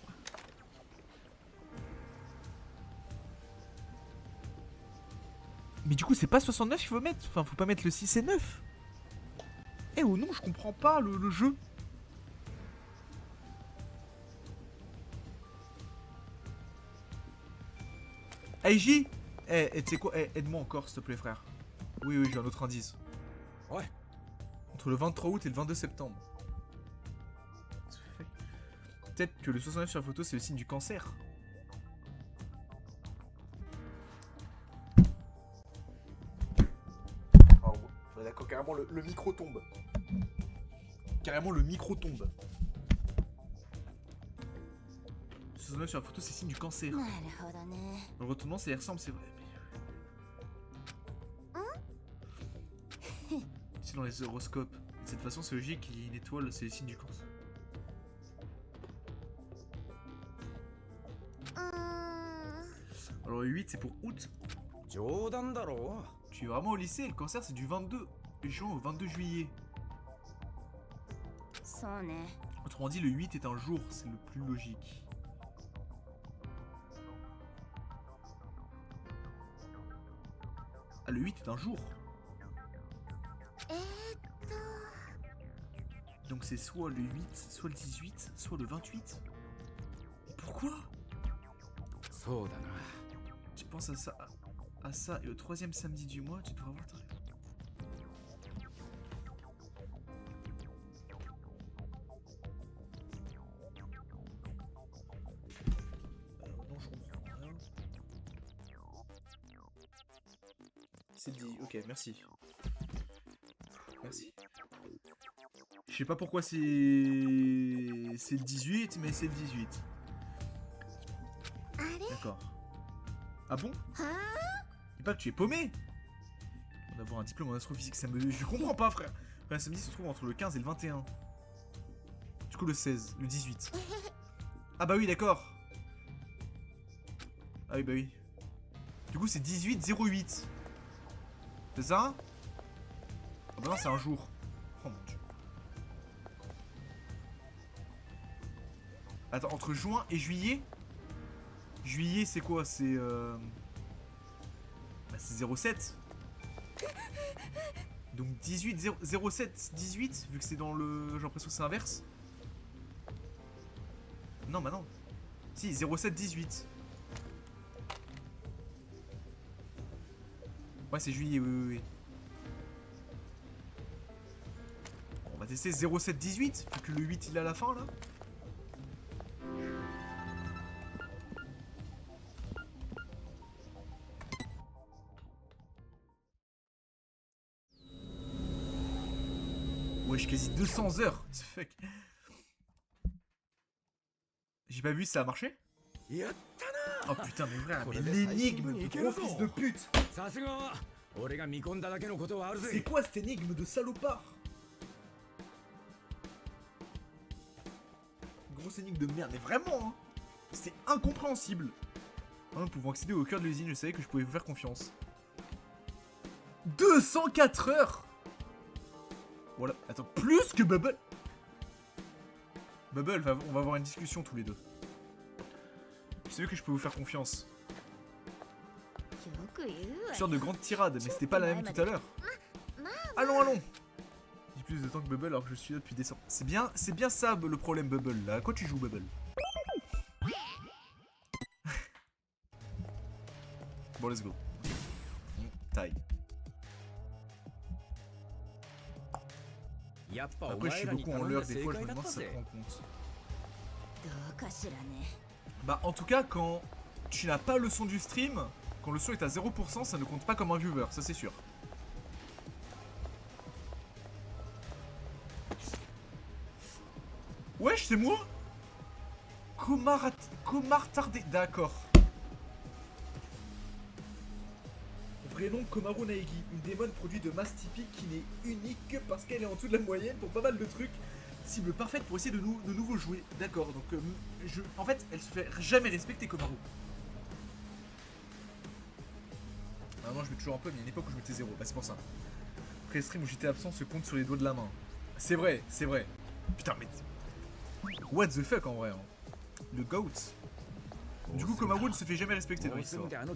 Mais du coup, c'est pas 69 qu'il faut mettre. Enfin, faut pas mettre le 6 et 9. Eh oh non, je comprends pas le jeu. Aiji, tu sais quoi? Aide-moi encore, s'il te plaît, frère. Oui, oui, j'ai un autre indice. Ouais. Entre le 23 août et le 22 septembre. Peut-être que le 69 sur la photo, c'est le signe du cancer. Oh, ouais, d'accord, carrément, le micro tombe. Carrément, le micro tombe. Le 69 sur la photo, c'est le signe du cancer. Le retournement, ça y ressemble, c'est vrai. C'est dans les horoscopes. De cette façon, c'est logique qu'il y ait une étoile, c'est le signe du cancer. Alors le 8 c'est pour août. Tu es vraiment au lycée, le cancer c'est du 22 juin au 22 juillet. Autrement dit, le 8 est un jour, c'est le plus logique. Ah, le 8 est un jour. Donc c'est soit le 8, soit le 18, soit le 28. Pourquoi? Tu penses à ça et au 3e samedi du mois, tu devrais avoir ta réponse. Non, je comprends rien. C'est dit, ok, merci. Merci. Je sais pas pourquoi c'est le 18, mais c'est le 18. D'accord. Ah bon? Et pas que tu es paumé? D'avoir un diplôme en astrophysique, ça me... Je comprends pas, frère. Le samedi se trouve entre le 15 et le 21. Du coup, le 16, le 18. Ah bah oui, d'accord. Ah oui, bah oui. Du coup, c'est 18-08. C'est ça? Ah bah non, c'est un jour. Oh mon dieu. Attends, entre juin et juillet? Juillet, c'est quoi? C'est bah, c'est 07. Donc 18, 07, 18, vu que c'est dans le... J'ai l'impression que c'est inverse. Non, bah non. Si, 07, 18. Ouais, c'est juillet, oui, oui, oui. On va tester 07, 18, vu que le 8 il est à la fin, là. Wesh, quasi 200 heures. Fuck. J'ai pas vu, ça a marché? Oh putain, mais vrai, mais l'énigme de gros fils de pute. C'est quoi cette énigme de salopard? Grosse énigme de merde, mais vraiment, hein. C'est incompréhensible. En pouvant accéder au cœur de l'usine, je savais que je pouvais vous faire confiance. 204 heures. Voilà, attends, plus que Bubble. Bubble, on va avoir une discussion tous les deux. Je savais que je peux vous faire confiance. Une sorte de grande tirade, mais c'était pas la même tout à l'heure. Allons, allons. J'ai plus de temps que Bubble alors que je suis là depuis décembre. C'est bien ça le problème Bubble là. À quoi tu joues Bubble? Bon, let's go. Taille. Après, je suis beaucoup en l'heure, des fois, je me demande si ça prend en compte. Bah, en tout cas, quand tu n'as pas le son du stream, quand le son est à 0%, ça ne compte pas comme un viewer, ça c'est sûr. Wesh, c'est moi? Komar tardé. D'accord. Vrai nom Komaru Naegi, une démon produit de masse typique qui n'est unique que parce qu'elle est en dessous de la moyenne pour pas mal de trucs. cible parfaite pour essayer de nouveau jouer. D'accord, donc en fait, elle se fait jamais respecter Komaru. Moi je mets toujours un peu, mais il y a une époque où je mettais 0, bah c'est pour ça. Après stream où j'étais absent se compte sur les doigts de la main. C'est vrai, c'est vrai. Putain mais... What the fuck en vrai hein. Le GOAT. Du coup Komaru ne se fait jamais respecter dans l'histoire. Bon,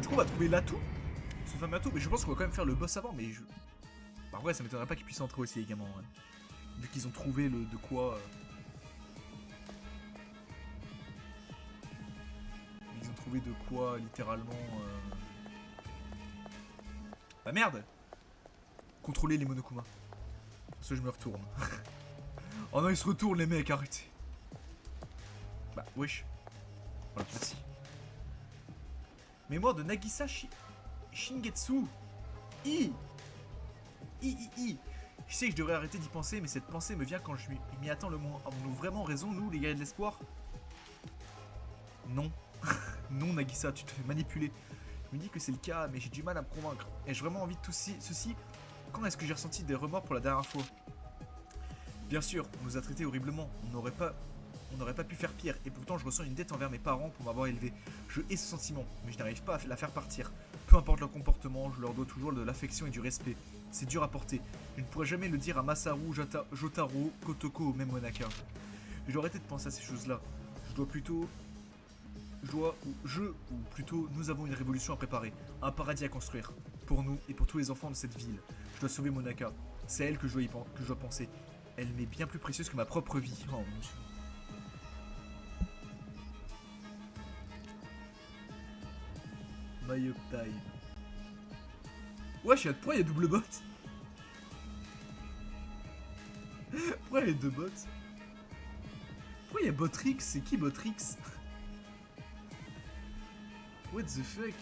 du coup on va trouver l'atout. Ce fameux atout, mais je pense qu'on va quand même faire le boss avant, mais je... En vrai ça m'étonnerait pas qu'ils puissent entrer aussi également. Ouais. Vu qu'ils ont trouvé le de quoi... Ils ont trouvé de quoi littéralement... Ah merde! Contrôler les Monokuma. Parce que je me retourne. Oh non, ils se retournent les mecs, arrêtez. Bah, wesh. Voilà, merci. Mémoire de Nagisa Shingetsu. I. Je sais que je devrais arrêter d'y penser, mais cette pensée me vient quand je m'y attends le moins. Avons-nous vraiment raison, nous, les guerriers de l'espoir? Non. Non, Nagisa, tu te fais manipuler. Je me dis que c'est le cas, mais j'ai du mal à me convaincre. Ai-je vraiment envie de tout ceci? Quand est-ce que j'ai ressenti des remords pour la dernière fois? Bien sûr, on nous a traités horriblement. On n'aurait pas pu faire pire. Et pourtant, je ressens une dette envers mes parents pour m'avoir élevé. Je hais ce sentiment, mais je n'arrive pas à la faire partir. Peu importe leur comportement, je leur dois toujours de l'affection et du respect. C'est dur à porter. Je ne pourrais jamais le dire à Masaru, Jotaro, Kotoko ou même Monaka. Je dois arrêter de penser à ces choses-là. Ou plutôt, nous avons une révolution à préparer, un paradis à construire, pour nous et pour tous les enfants de cette ville. Je dois sauver Monaka, c'est à elle que je dois penser. Elle m'est bien plus précieuse que ma propre vie. Oh mon dieu. Mayoptai. Wesh, pourquoi il y a double bot? Pourquoi il y a deux bots? Pourquoi il y a Botrix? C'est qui Botrix? What the fuck?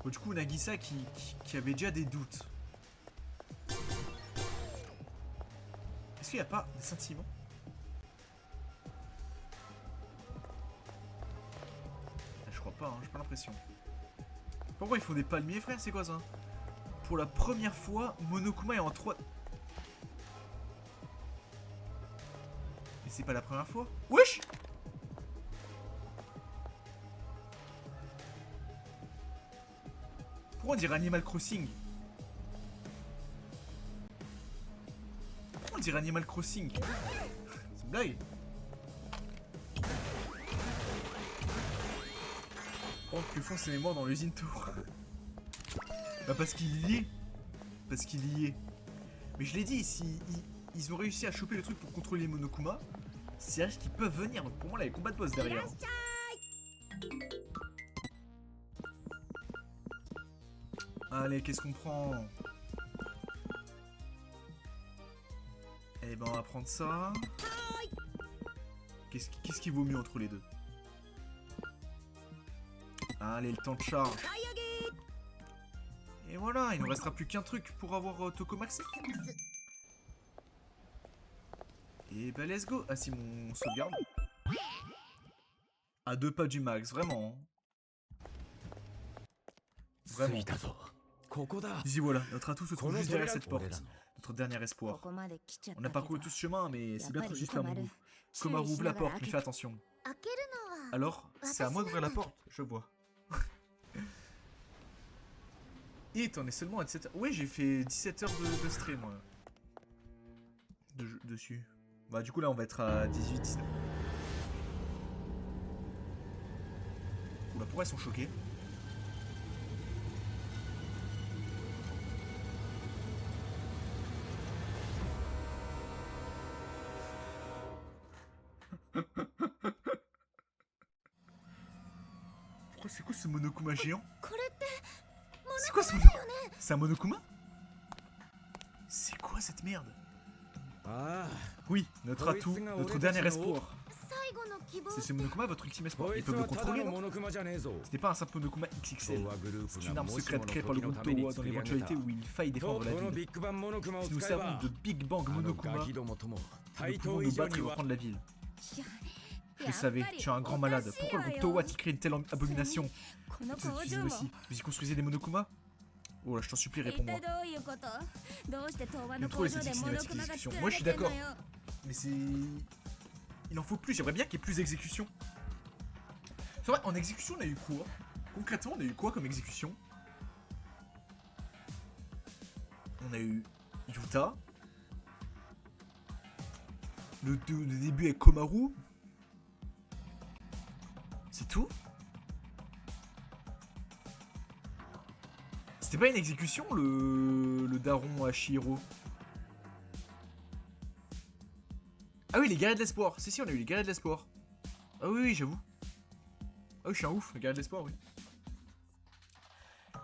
Bon, du coup, Nagisa qui avait déjà des doutes. Est-ce qu'il n'y a pas des sentiments? Je crois pas, hein, j'ai pas l'impression. Pourquoi ils font des palmiers, frère? C'est quoi ça? Pour la première fois, Monokuma est en 3... Mais c'est pas la première fois? Wesh! Pourquoi on dirait Animal Crossing? Pourquoi on dirait Animal Crossing? C'est une blague? Oh, que font ses mémoires dans l'usine tour? Bah parce qu'il y est. Parce qu'il y est. Mais je l'ai dit, si ils ont réussi à choper le truc pour contrôler les Monokuma, c'est vrai qu'ils peuvent venir. Donc pour moi là, il y a combat de boss derrière. Allez, qu'est-ce qu'on prend? Eh ben on va prendre ça. Qu'est-ce qui vaut mieux entre les deux? Allez, le temps de charge. Et voilà, il nous restera plus qu'un truc pour avoir Tokomax. Et bah let's go. Ah si, mon sauvegarde. À 2 pas du max, vraiment. Vraiment. Ici voilà, notre atout se trouve juste derrière cette porte. Notre dernier espoir. On a parcouru tout ce chemin, mais c'est bientôt juste là, mon goût. Komaru ouvre la porte, mais fais attention. Alors, c'est à moi d'ouvrir la porte, je vois. Et t'en es seulement à 17h. Ouais, j'ai fait 17 heures de stream, moi. Dessus. Bah, du coup, là, on va être à 18, 19. Oula, pourquoi ils sont choqués? Pourquoi c'est quoi ce Monokuma géant? C'est quoi ce Monokuma? C'est un Monokuma? C'est quoi cette merde? Oui, notre atout, notre dernier espoir. C'est ce Monokuma, votre ultime espoir. Ils peuvent le contrôler, non? Ce n'est pas un simple Monokuma XXL. C'est une arme secrète créée par le groupe Towa dans l'éventualité où il faille défendre la ville. Si nous servons de Big Bang Monokuma, nous pouvons nous battre et reprendre la ville. Je le savais, tu es un grand malade. Pourquoi le groupe Towa a-t-il créé une telle abomination? Cette usine aussi. Vous y construisez des Monokuma? Oh là, je t'en supplie, réponds-moi. J'aime trop les esthétiques cinématiques d'exécution. Moi, je suis d'accord. Mais c'est... Il en faut plus. J'aimerais bien qu'il y ait plus d'exécution. C'est vrai, en exécution, on a eu quoi? Concrètement, on a eu quoi comme exécution? On a eu Yuta. Le début avec Komaru. C'est tout? C'était pas une exécution, le daron à Shihiro? Ah oui, les guerriers de l'espoir. Si, on a eu les guerriers de l'espoir. Ah oui, j'avoue. Ah oui, je suis un ouf, les guerriers de l'espoir, oui.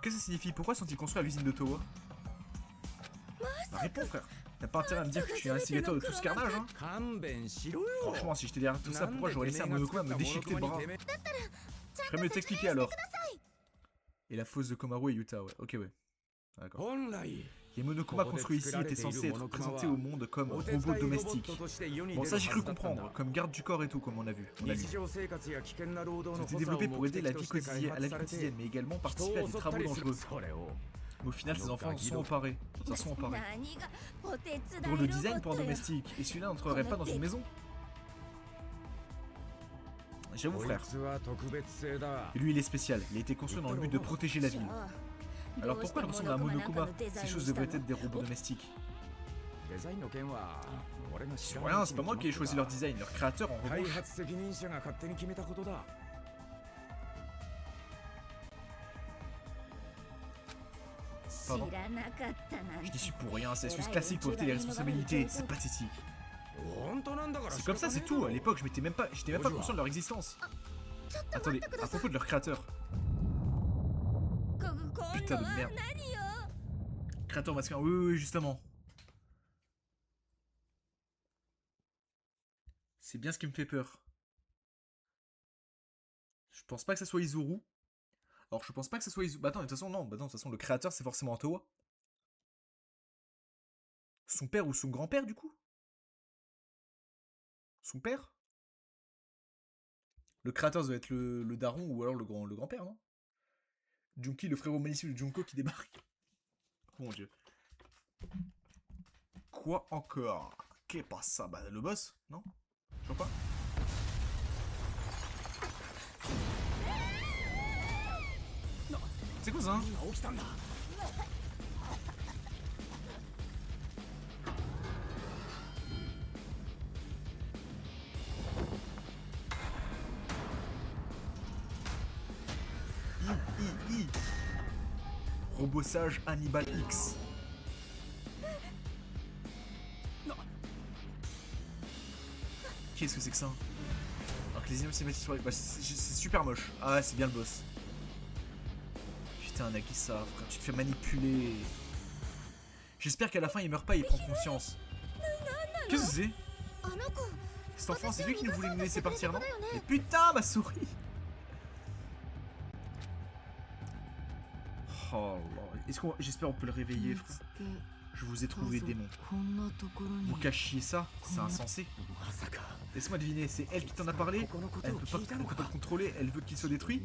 Qu'est-ce que ça signifie? Pourquoi sont-ils construits à l'usine de Towa? Bah réponds, frère. T'as pas intérêt à me dire que je suis un instigateur de tout ce carnage, hein. Franchement, si j'étais derrière tout ça, pourquoi j'aurais laissé un Monokuma me déchiqueter le bras? Je ferais mieux t'expliquer alors. Et la fosse de Komaru et Yuta, ouais. Ok, ouais. D'accord. Les Monokuma construits ici étaient censés être présentés au monde comme robots domestiques. Bon, ça j'ai cru comprendre, comme garde du corps et tout, comme on a vu. Ils ont été développés pour aider à la vie quotidienne, mais également participer à des travaux dangereux. Mais au final, ces enfants sont emparés. Pour le design pour un domestique, et celui-là n'entrerait pas dans une maison. J'avoue, frère. Et lui, il est spécial. Il a été construit dans le but de protéger la ville. Alors pourquoi il ressemble à un Monokuma? Ces choses devraient être des robots domestiques. C'est rien, c'est pas moi qui ai choisi leur design. Leur créateur, en revanche. Pardon. Je n'y suis pour rien, c'est l'excuse classique pour éviter les responsabilités. C'est pathétique. C'est comme ça, c'est tout. À l'époque, j'étais même pas conscient de leur existence. Attendez, à propos de leur créateur. Putain de merde. Créateur masculin, oui, justement. C'est bien ce qui me fait peur. Je pense pas que ça soit Izuru. Alors, je pense pas que ça soit Izuru. Bah attends, de toute façon, non. Bah non, de toute façon, le créateur, c'est forcément Towa. Son père ou son grand-père, du coup? Son père? Le créateur doit être le daron ou alors le grand-père, non? Junki, le frérot malicieux de Junko qui débarque. Oh mon dieu. Quoi encore? Qu'est pas ça? Bah le boss, non? Je vois pas. C'est quoi ça? Robossage Hannibal X. Qu'est-ce que c'est que ça? Alors que les images cinématiques sont... Bah, c'est super moche. Ah c'est bien le boss. Putain Nagisa, frère, tu te fais manipuler. J'espère qu'à la fin il meurt pas et il prend conscience. Qu'est-ce que c'est? Cet enfant, c'est lui qui nous voulait nous laisser partir, non? Mais putain, ma souris! Oh là, j'espère qu'on peut le réveiller, frère. Je vous ai trouvé, démon. Vous cachiez ça? C'est insensé. Laisse-moi deviner, c'est elle qui t'en a parlé? Elle peut pas le contrôler, elle veut qu'il soit détruit?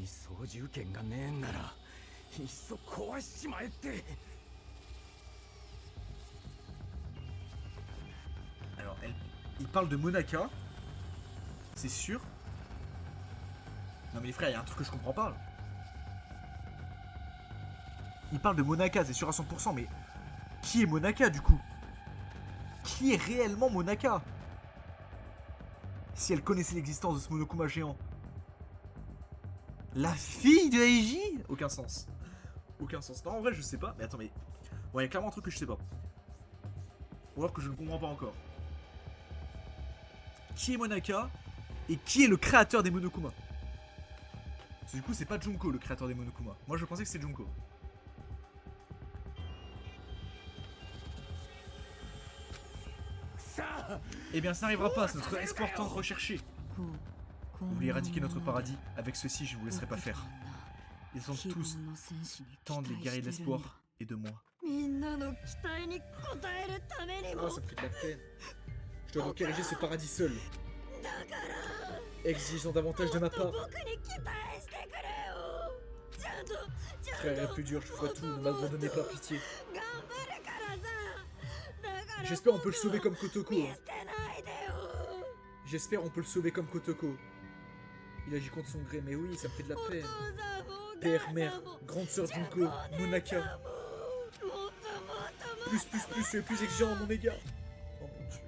Alors, il parle de Monaka. C'est sûr. Non mais les frères, il y a un truc que je comprends pas là. Il parle de Monaka, c'est sûr à 100%, mais qui est Monaka du coup? Qui est réellement Monaka? Si elle connaissait l'existence de ce Monokuma géant. La fille de Eiji? Aucun sens. Aucun sens. Non, en vrai, je sais pas. Mais attends, mais... Bon, il y a clairement un truc que je sais pas. Ou alors que je ne comprends pas encore. Qui est Monaka? Et qui est le créateur des Monokuma? Parce que du coup, c'est pas Junko le créateur des Monokuma. Moi, je pensais que c'était Junko. Eh bien, ça n'arrivera pas, c'est notre espoir tant recherché. Vous voulez éradiquer notre paradis? Avec ceci, je ne vous laisserai pas faire. Ils sont tous tant les guerriers de l'espoir et de moi. Oh, ça me fait de la peine. Je dois requérir ce paradis seul. Exigeons davantage de ma part. Frère, plus dur, je ferai tout, ne m'abandonnez pas, pitié. J'espère on peut le sauver comme Kotoko. J'espère on peut le sauver comme Kotoko. Il agit contre son gré, mais oui, ça me fait de la peine. Père, mère, grande sœur Junko, Monaka. Plus exigeant à mon égard. Oh mon dieu.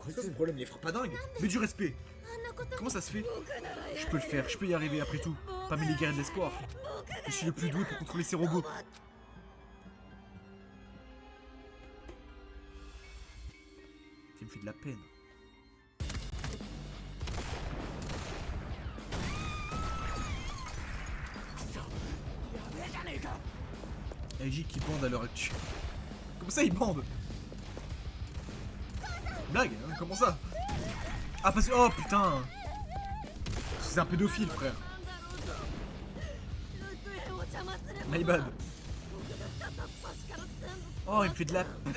C'est quoi son problème, les frères pas dingues. Mais du respect. Comment ça se fait? Je peux le faire, je peux y arriver après tout. Parmi les guerriers de l'espoir. Je suis le plus doué pour contrôler ces robots. Tu me fais de la peine. Eiji qui bande à l'heure actuelle. Comment ça il bande? Blague, hein, comment ça? Ah parce que... Oh putain. C'est un pédophile frère. My bad. Oh il me fait de la peine.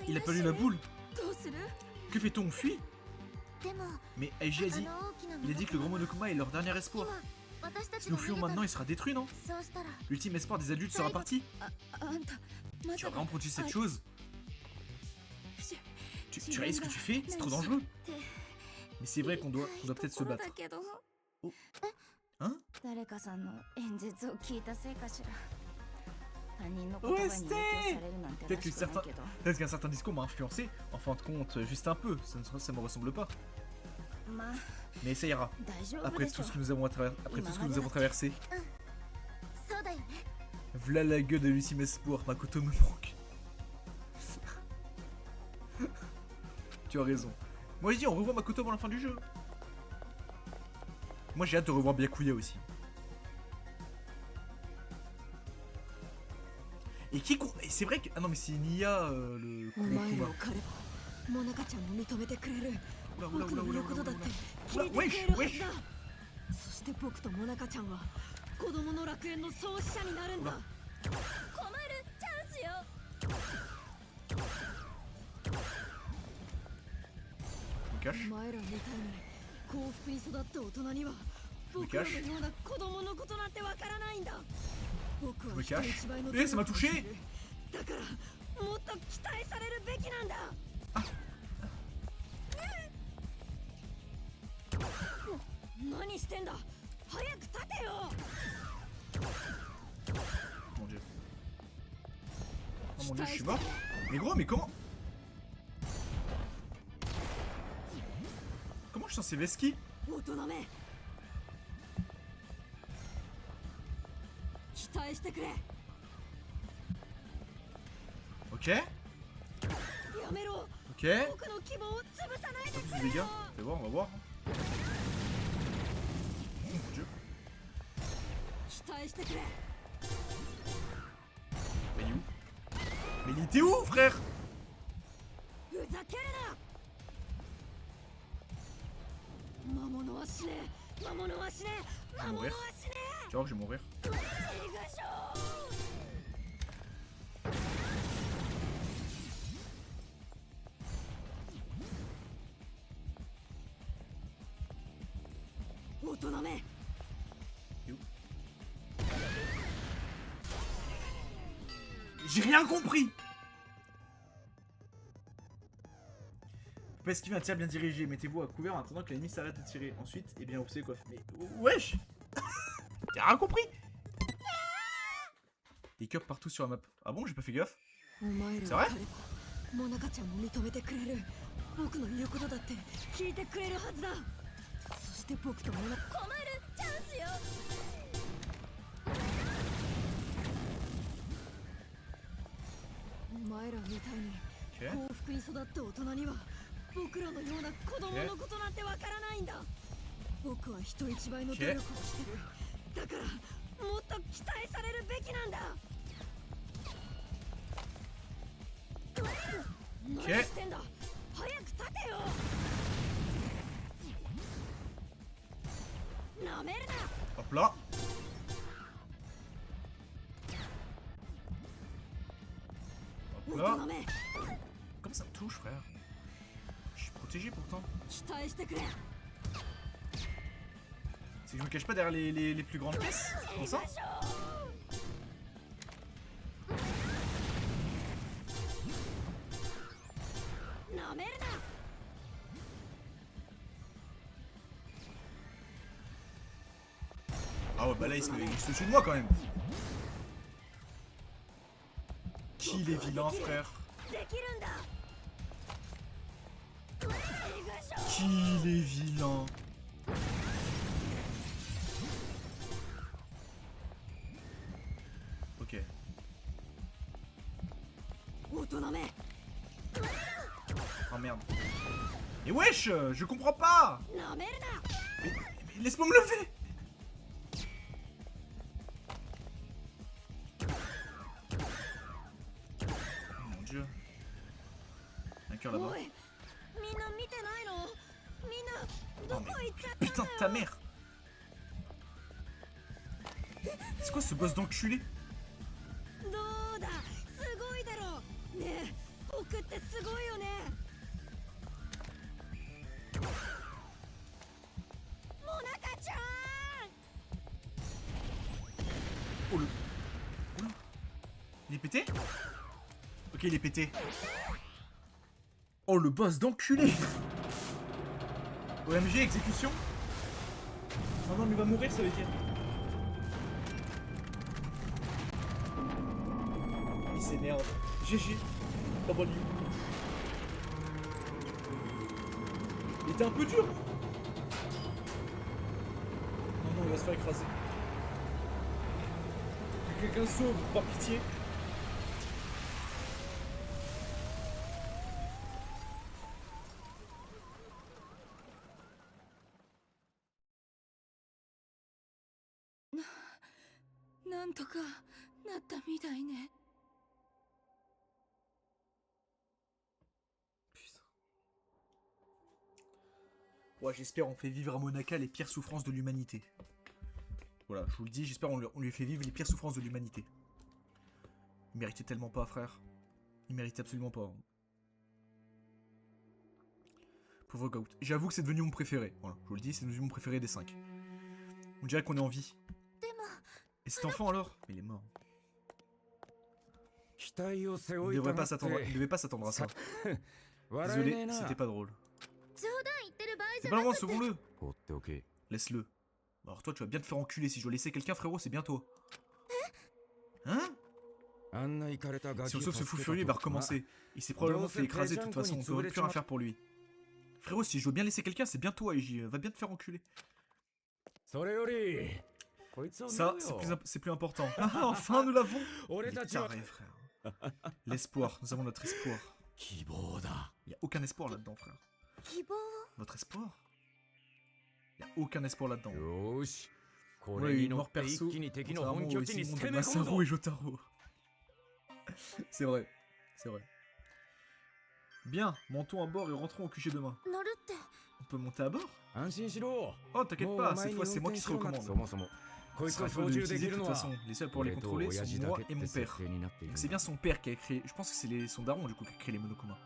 Il a perdu la boule. Que fait-on? On fuit? Mais Eiji a dit... Il a dit que le grand Monokuma est leur dernier espoir. Si nous fuyons maintenant, il sera détruit, non? L'ultime espoir des adultes sera parti. Tu as vraiment produit cette chose? Tu réalises ce que tu fais? C'est trop dangereux. Mais c'est vrai qu'on doit peut-être se battre. Oh. Hein? OST! Peut-être qu'un certain discours m'a influencé. En fin de compte, juste un peu. Ça me ressemble pas. Mais ça ira. Après tout ce que nous avons traversé. V'là la gueule de l'ultime espoir, Makoto me manque. Tu as raison. Moi je dis on revoit Makoto avant la fin du jeu. Moi j'ai hâte de revoir Byakuya aussi. Et qui et c'est vrai que... Ah non mais c'est Nia le Kurokuma. Oula, wesh, wesh. Me cache. Me cache. Je me cache. Eh, ça m'a touché. Ah. Mon dieu. Oh mon dieu, je suis mort. Mais gros, mais comment? Comment je suis censé Veski? Ok. Ok. Plus de dégâts. Fais voir, on va voir. Oh mon dieu. Mais il est où? Mais il était où, frère? Je vais mourir. Tu vois que je vais mourir. J'ai rien compris. Parce qu'il vient un tir bien dirigé, mettez-vous à couvert en attendant que l'ennemi s'arrête de tirer. Ensuite, eh bien, observez quoi. Mais wesh. J'ai rien compris. Des cups partout sur la map. Ah bon, j'ai pas fait gaffe. C'est vrai? là. Hop là. Comment ça me touche, frère? Je suis protégé pourtant. C'est que je me cache pas derrière les plus grandes pièces. Comme ça. Ah ouais, bah là il se met dessus de moi quand même. Qu'il est vilain, frère. Qu'il est vilain. Ok. Oh merde. Mais wesh, je comprends pas. Mais laisse-moi me lever. Oh mon dieu. Un cœur là-bas. Oh mais putain de ta mère. C'est quoi ce boss d'enculé? Oh le... Oula. Il est pété? Ok, il est pété. Oh le boss d'enculé. OMG, exécution. Oh non, mais il va mourir, ça veut dire. Il s'énerve. GG. W. Il était un peu dur. Non, non, il va se faire écraser. Que quelqu'un sauve, par pitié. Ouais, j'espère on fait vivre à Monaka les pires souffrances de l'humanité. Voilà, je vous le dis, j'espère on lui fait vivre les pires souffrances de l'humanité. Il méritait tellement pas, frère. Il méritait absolument pas. Pauvre Gout. J'avoue que c'est devenu mon préféré. Voilà, je vous le dis, c'est devenu mon préféré des 5. On dirait qu'on est en vie. Et cet enfant alors? Il est mort. Il ne devait pas s'attendre à ça. Désolé, c'était pas drôle. C'est pas loin, sauvons-le. Laisse-le. Alors toi, tu vas bien te faire enculer. Si je dois laisser quelqu'un, frérot, c'est bien toi. Hein? Si on sauve ce fou furieux, il va recommencer. Il s'est probablement fait écraser de toute façon. On ne peut plus rien faire pour lui. Frérot, si je dois bien laisser quelqu'un, c'est bien toi, Eiji. Va bien te faire enculer. Ça, c'est plus important. Ah, enfin, nous l'avons. Il est carré, frère. L'espoir, nous avons notre espoir. Il n'y a aucun espoir là-dedans, frère. Notre espoir? Il n'y a aucun espoir là-dedans. Ouais, une mort perso, contrairement au Simon de Masaru et Jotaro. C'est vrai, c'est vrai. Bien, montons à bord et rentrons au QG demain. On peut monter à bord? Oh, t'inquiète pas, cette fois c'est moi qui se recommande. Ce sera faux de l'utiliser de toute façon. Les seuls pour les contrôler sont moi et mon père. C'est bien son père qui a créé. Je pense que c'est son daron du coup qui a créé les Monokuma.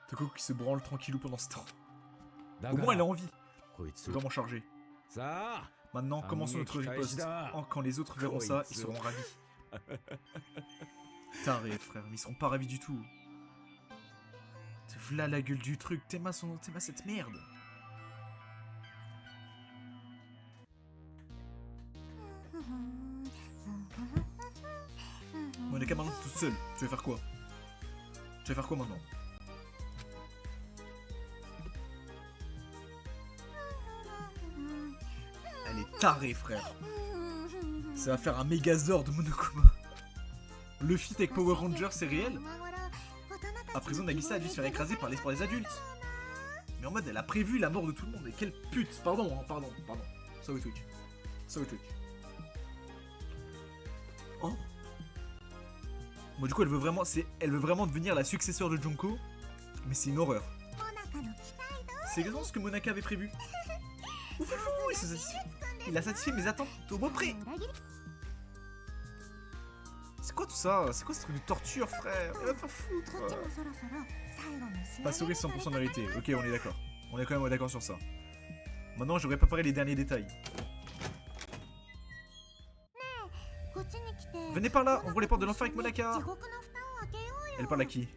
Toko qui se branle tranquillou pendant ce temps. Au moins elle a envie. Je dois m'en charger. Maintenant, commençons notre riposte. Quand les autres verront ça, ils seront ravis. Taré, frère, mais ils seront pas ravis du tout. Voilà la gueule du truc. T'aimas cette merde. Monaka maintenant toute seule. Tu vas faire quoi? Tu vas faire quoi maintenant? Elle est tarée, frère. Ça va faire un Megazord de Monokuma. Le feat avec Power Ranger, c'est réel? À présent, Nagisa a dû se faire écraser par l'espoir des adultes. Mais en mode, elle a prévu la mort de tout le monde. Et quelle pute! Pardon, hein, pardon. Sorry Twitch. Oh. Bon, du coup, elle veut vraiment devenir la successeur de Junko. Mais c'est une horreur. C'est exactement ce que Monaka avait prévu. Ouh, il a satisfait mes attentes au beau prix. C'est quoi tout ça? C'est quoi ce truc de torture, frère? Il va pas foutre. Pas souris 100% de vérité. Ok, on est d'accord. On est quand même d'accord sur ça. Maintenant, j'aurais préparé les derniers détails. Venez par là, ouvre les portes de l'enfer avec Monaka. Elle parle à qui?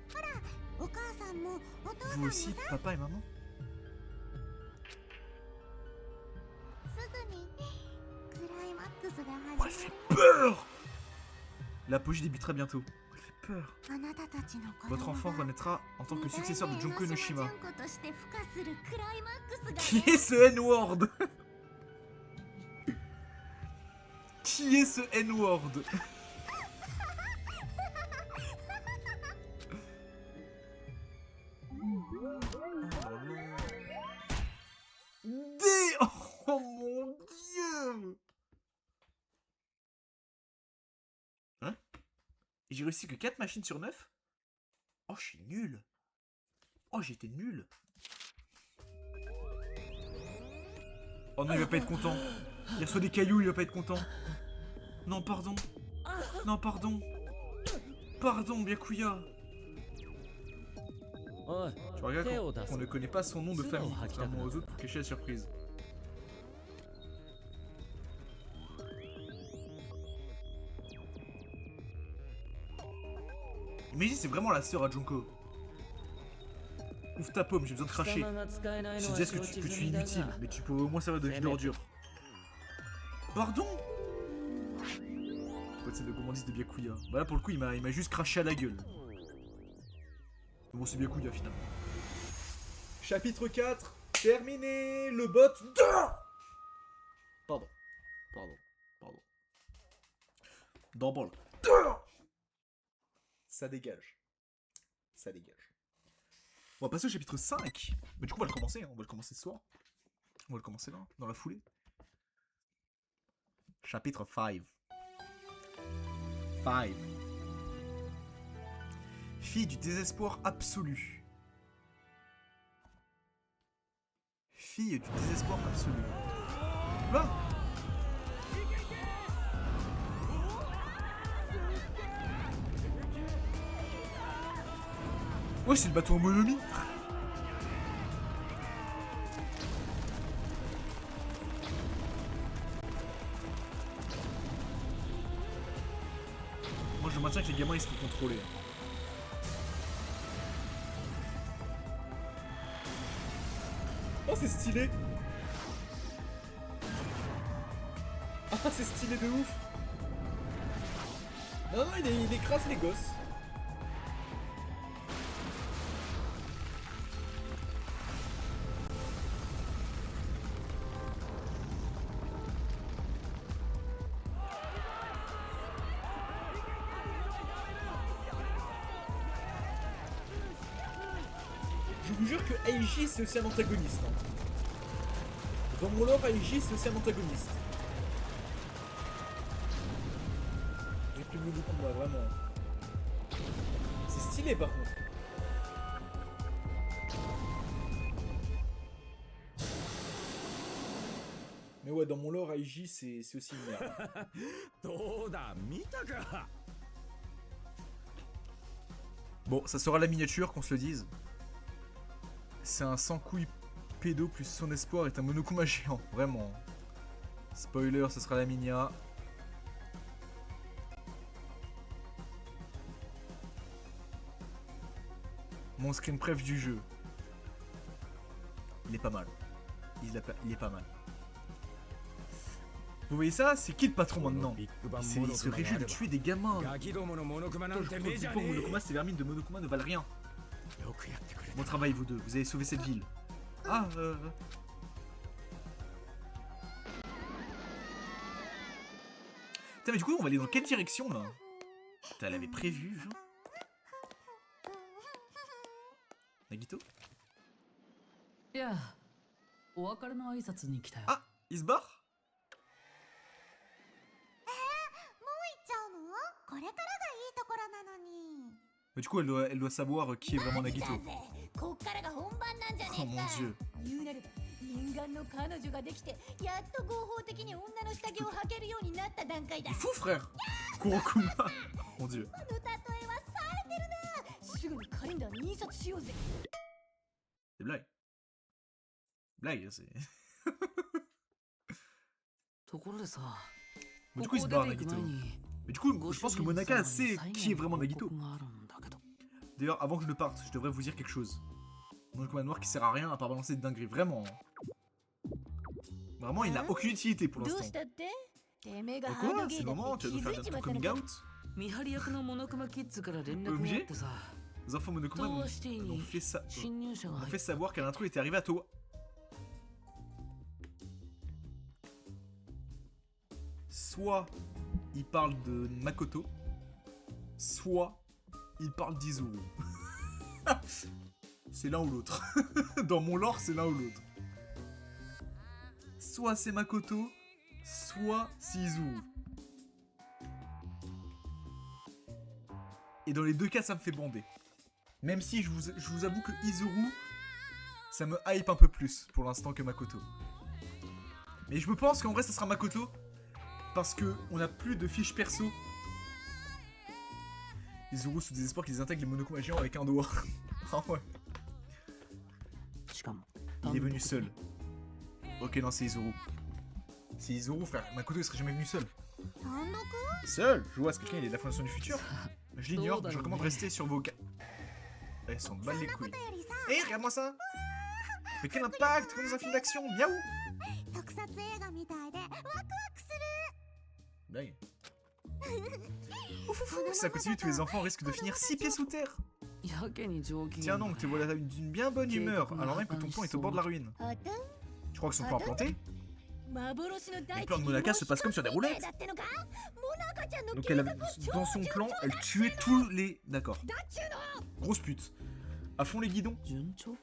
Vous aussi, papa et maman? Oh, elle fait peur! L'apogée débutera bientôt. Elle fait peur. Votre enfant renaîtra en tant que successeur de Junko Enoshima. Qui est ce N-word? Qui est ce N-word? Oh mon dieu! Hein? J'ai réussi que 4 machines sur 9? Oh, je suis nul! Oh, j'étais nul! Oh non, il va pas être content! Il reçoit des cailloux, il va pas être content! Non, pardon! Non, pardon! Pardon, Byakuya! Tu regardes qu'on ne connaît pas son nom de famille, contrairement aux autres pour cacher la surprise. Imagine, c'est vraiment la sœur à Junko. Ouvre ta paume, j'ai besoin de cracher. Je te dis que tu es inutile, mais tu peux au moins servir de vie d'ordure. Pardon? C'est le commandiste de Byakuya. Bah là pour le coup il m'a juste craché à la gueule. Bon c'est Byakuya finalement. Chapitre 4, terminé, le bot 2. Pardon. D'embol. Ça dégage. On va passer au chapitre 5. Mais du coup on va le commencer, hein. On va le commencer ce soir. On va le commencer là, dans la foulée. Chapitre 5. Fille du désespoir absolu. Fille du désespoir absolu. Là. Ouais, c'est le bateau en monomie. Moi je maintiens que les gamins ils seront contrôlés. Oh c'est stylé. Ah c'est stylé de ouf. Non il écrase les gosses. Je vous jure que Aiji c'est aussi un antagoniste. Dans mon lore, Aiji c'est aussi un antagoniste. J'ai plus de combat, vraiment. C'est stylé par contre. Mais ouais, dans mon lore, Aiji c'est aussi une merde. Bon, ça sera la miniature, qu'on se le dise. C'est un sans couilles pédo plus son espoir est un Monokuma géant, vraiment. Spoiler, ce sera la minia. Mon screen pref du jeu. Il est pas mal. Il est pas mal. Vous voyez ça? C'est qui le patron maintenant? Il se réjouit de tuer des gamins. Toi, je trouve que Monokuma, ces vermines de Monokuma ne valent rien. Bon travail vous deux, vous avez sauvé cette ville. Ah Putain mais du coup on va aller dans quelle direction là? Putain elle avait prévu genre. Nagito? Ah, il se barre? Mais du coup elle doit savoir qui est vraiment Nagito. Oh mon dieu. 念願の彼女ができてやっと合法的に女の下着を履けるようになった段階だ。 Il est fou, frère. Kurokuma. Mon dieu. この例えはされてるな。すぐにカレンダーに印刷しようぜ。 C'est blague. Blague, c'est. ところでさ、 Mais du coup, il se barre, Nagito. Mais du coup, je pense que Monaka sait qui est vraiment Nagito. D'ailleurs, avant que je ne parte, je devrais vous dire quelque chose. Monokuma noir qui sert à rien à part balancer des dingueries. Vraiment. Vraiment, il n'a aucune utilité pour どう l'instant. したって？てめえが Mais ハー quoi ドゲ C'est イ le だ moment, って tu 気 vas づ nous い faire ち notre まった coming のか。 out? 見張り役のモノクマキッズから連絡があ Obligé ってさ、 Les enfants Monokuma 東 nous 和シティ ont に fait ça. 侵入者が On 入 fait っ savoir qu'un intrus était arrivé à Towa. Soit il parle de Makoto, soit il parle d'Izuru. C'est l'un ou l'autre. Dans mon lore, c'est l'un ou l'autre. Soit c'est Makoto, soit c'est Izuru. Et dans les deux cas, ça me fait bander. Même si je vous avoue que Izuru, ça me hype un peu plus pour l'instant que Makoto. Mais je me pense qu'en vrai, ça sera Makoto. Parce que on a plus de fiches perso. Izuru sous désespoir qu'ils intègrent les Monokuma géants avec un doigt. Ah ouais. しかも Il est venu seul. Ok, non, c'est Izuru. C'est Izuru, frère. Makoto, il serait jamais venu seul. 単独？ Seul? Je vois à ce que quelqu'un il est de la Fondation du Futur. Je l'ignore, je recommande de rester sur vos... Elles s'en battent les couilles. Hé, regarde-moi ça! Mais quel impact comme dans un film d'action! Miaou! 特撮映画みたいでワクワクす Blague. Ouf, ouf, ouf, si ça continue, tous les enfants risquent de finir 6 pieds sous terre. やけに上機 Tiens 嫌 donc, te voilà d'une bien bonne humeur, alors même que ton plan est au bord de la ruine. る。あたん？ Tu crois que son plan a planté? 幻の大 Le plan de Monaka se passe comme sur des roulettes. だってのか？モナカちゃんの Donc 計 elle a, 画を超 dans son plan, elle tuait tous les... D'accord. だっちゅうの。 Grosse pute. À fond les guidons. 順調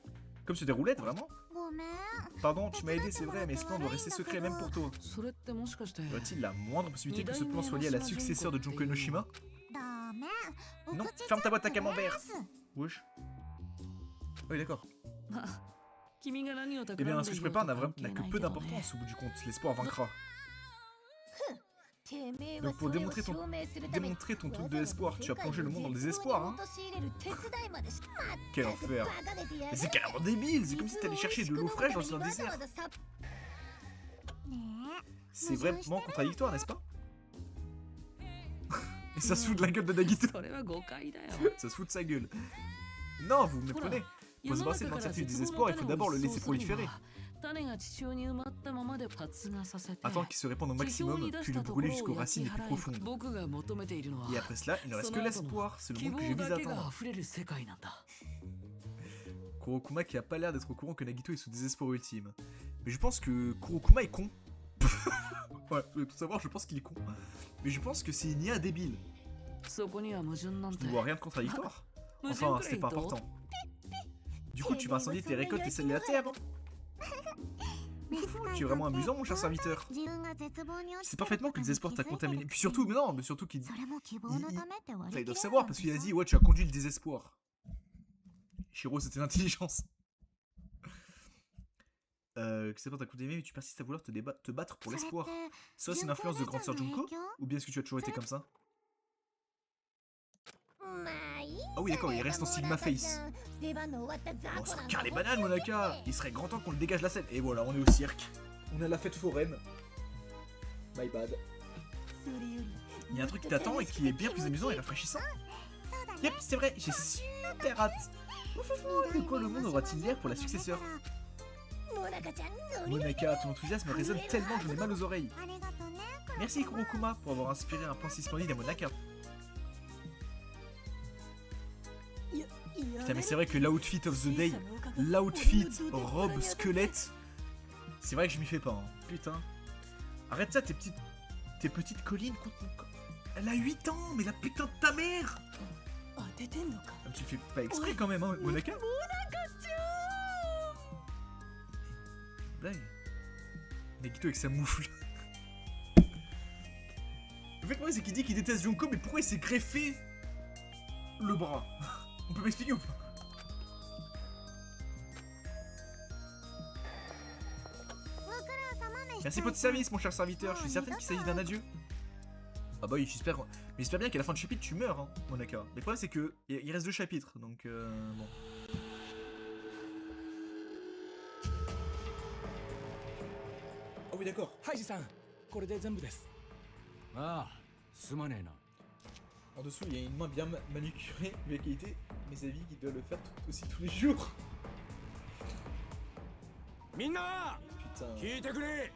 Comme sur des roulettes, vraiment? ごめん。 Pardon, tu m'as aidé, c'est vrai, mais ce plan doit rester secret même pour toi. それってもしかして Y aurait-il la moindre possibilité que ce plan soit lié à la successeur de Junko Enoshima? ダメ。 Non, ferme ta boîte à camembert. Wesh. Oui, d'accord. 君が何を Eh 企 bien, ん ce で que い je ようと prépare n'a 関係 n'a な que い peu けどね d'importance au bout du compte. L'espoir vaincra. てめえは Donc pour それを démontrer 証 ton, 明するために démontrer ton truc de l'espoir, tu as plongé le monde dans le désespoir, hein? Quel enfer. Mais c'est carrément débile, c'est comme si t'allais chercher de l'eau fraîche dans un désert. C'est vraiment contradictoire, n'est-ce pas? Et ça se fout de la gueule de Nagito. それは誤解だよ Ça se fout de sa gueule. Non, vous me méprenez. Pour se brasser de l'incertitude du désespoir, il faut d'abord le laisser proliférer. 種が地中に埋まったままで発芽させて Attends qu'il se répande au maximum, puis le brûler jusqu'aux racines les plus profondes. 僕が求めているのは Et après cela, il ne reste que l'espoir. C'est le 希 monde que je 望 vise だ à けが atteindre. 溢れる世界なんだ Kurokuma qui a pas l'air d'être au courant que Nagito est sous désespoir ultime. Mais je pense que Kurokuma est con. Ouais, vous voulez tout savoir, je pense qu'il est con. Mais je pense que c'est une IA débile. そこには矛盾なん Je て ne vois rien de contradictoire. 矛盾 Enfin, くら c'est い pas と important. Du coup, tu vas incendier tes récoltes et celles de la terre. Tu es vraiment amusant, mon cher serviteur. Tu sais parfaitement que le désespoir t'a contaminé. Puis surtout, mais non, mais surtout qu'il... Enfin, ils doivent savoir parce qu'il a dit, ouais, tu as conduit le désespoir. Shiro, c'était l'intelligence. Que c'est pas ta contaminé, mais tu persistes à vouloir te battre pour l'espoir. Ça, c'est une influence de grande sœur Junko? Ou bien est-ce que tu as toujours été comme ça? Ah oui, d'accord, il reste en Sigma Face. On se carre les bananes, Monaka. Il serait grand temps qu'on le dégage la scène. Et voilà, on est au cirque. On est à la fête foraine. My bad. Il y a un truc qui t'attend et qui est bien plus amusant et rafraîchissant. Yep, c'est vrai, j'ai super hâte. De quoi le monde aura-t-il l'air pour la successeur? Monaka, ton enthousiasme résonne tellement que j'en ai mal aux oreilles. Merci Kurokuma pour avoir inspiré un plan si splendide à Monaka. Putain, mais c'est vrai que l'outfit of the day, l'outfit robe squelette, c'est vrai que je m'y fais pas, hein. Putain. Arrête ça, tes petites collines contre mon corps. Elle a 8 ans, mais la putain de ta mère. Ah, tu le fais pas exprès quand même, hein, Monaka. Blague. Nagito avec sa moufle. En fait, moi, c'est qu'il dit qu'il déteste Junko, mais pourquoi il s'est greffé le bras? On peut m'expliquer ou pas? Merci pour tes services, mon cher serviteur. Je suis certaine qu'il s'agit d'un adieu. Ah bah oui, j'espère. Mais j'espère bien qu'à la fin du chapitre, tu meurs, hein, Monaka. Mais le problème, c'est que il reste 2 chapitres, donc bon. Ah oui, d'accord. ハイジさんこれで全部です。ああすまねえな。 En dessous, il y a une main bien manucurée, de qualité, mais sa vie qui doit le faire aussi tous les jours. みんな Putain. 聞いてくれ。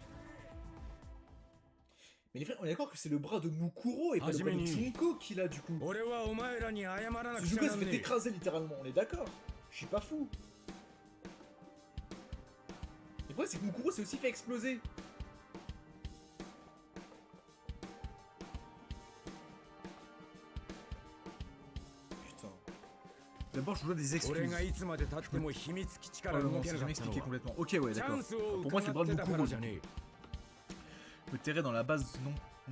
Mais les frères, on est d'accord que c'est le bras de Mukuro et pas le bras de Junko qu'il a du coup. 俺はお前らに謝らなくち Junko ゃ se なん fait ねえ。 écraser littéralement, on est d'accord. Je suis pas fou. Le problème, c'est que Mukuro s'est aussi fait exploser. Putain. D'abord, je vous dois des excuses. 俺がいつまで経っても秘密基地か Oh ら non, 動 non, け c'est なか jamais ったの expliqué は complètement. Ok, ouais, チャ d'accord. ンスを Pour moi, c'est le bras 伺 de ってたから Mukuro. じゃね Me terrer dans la base,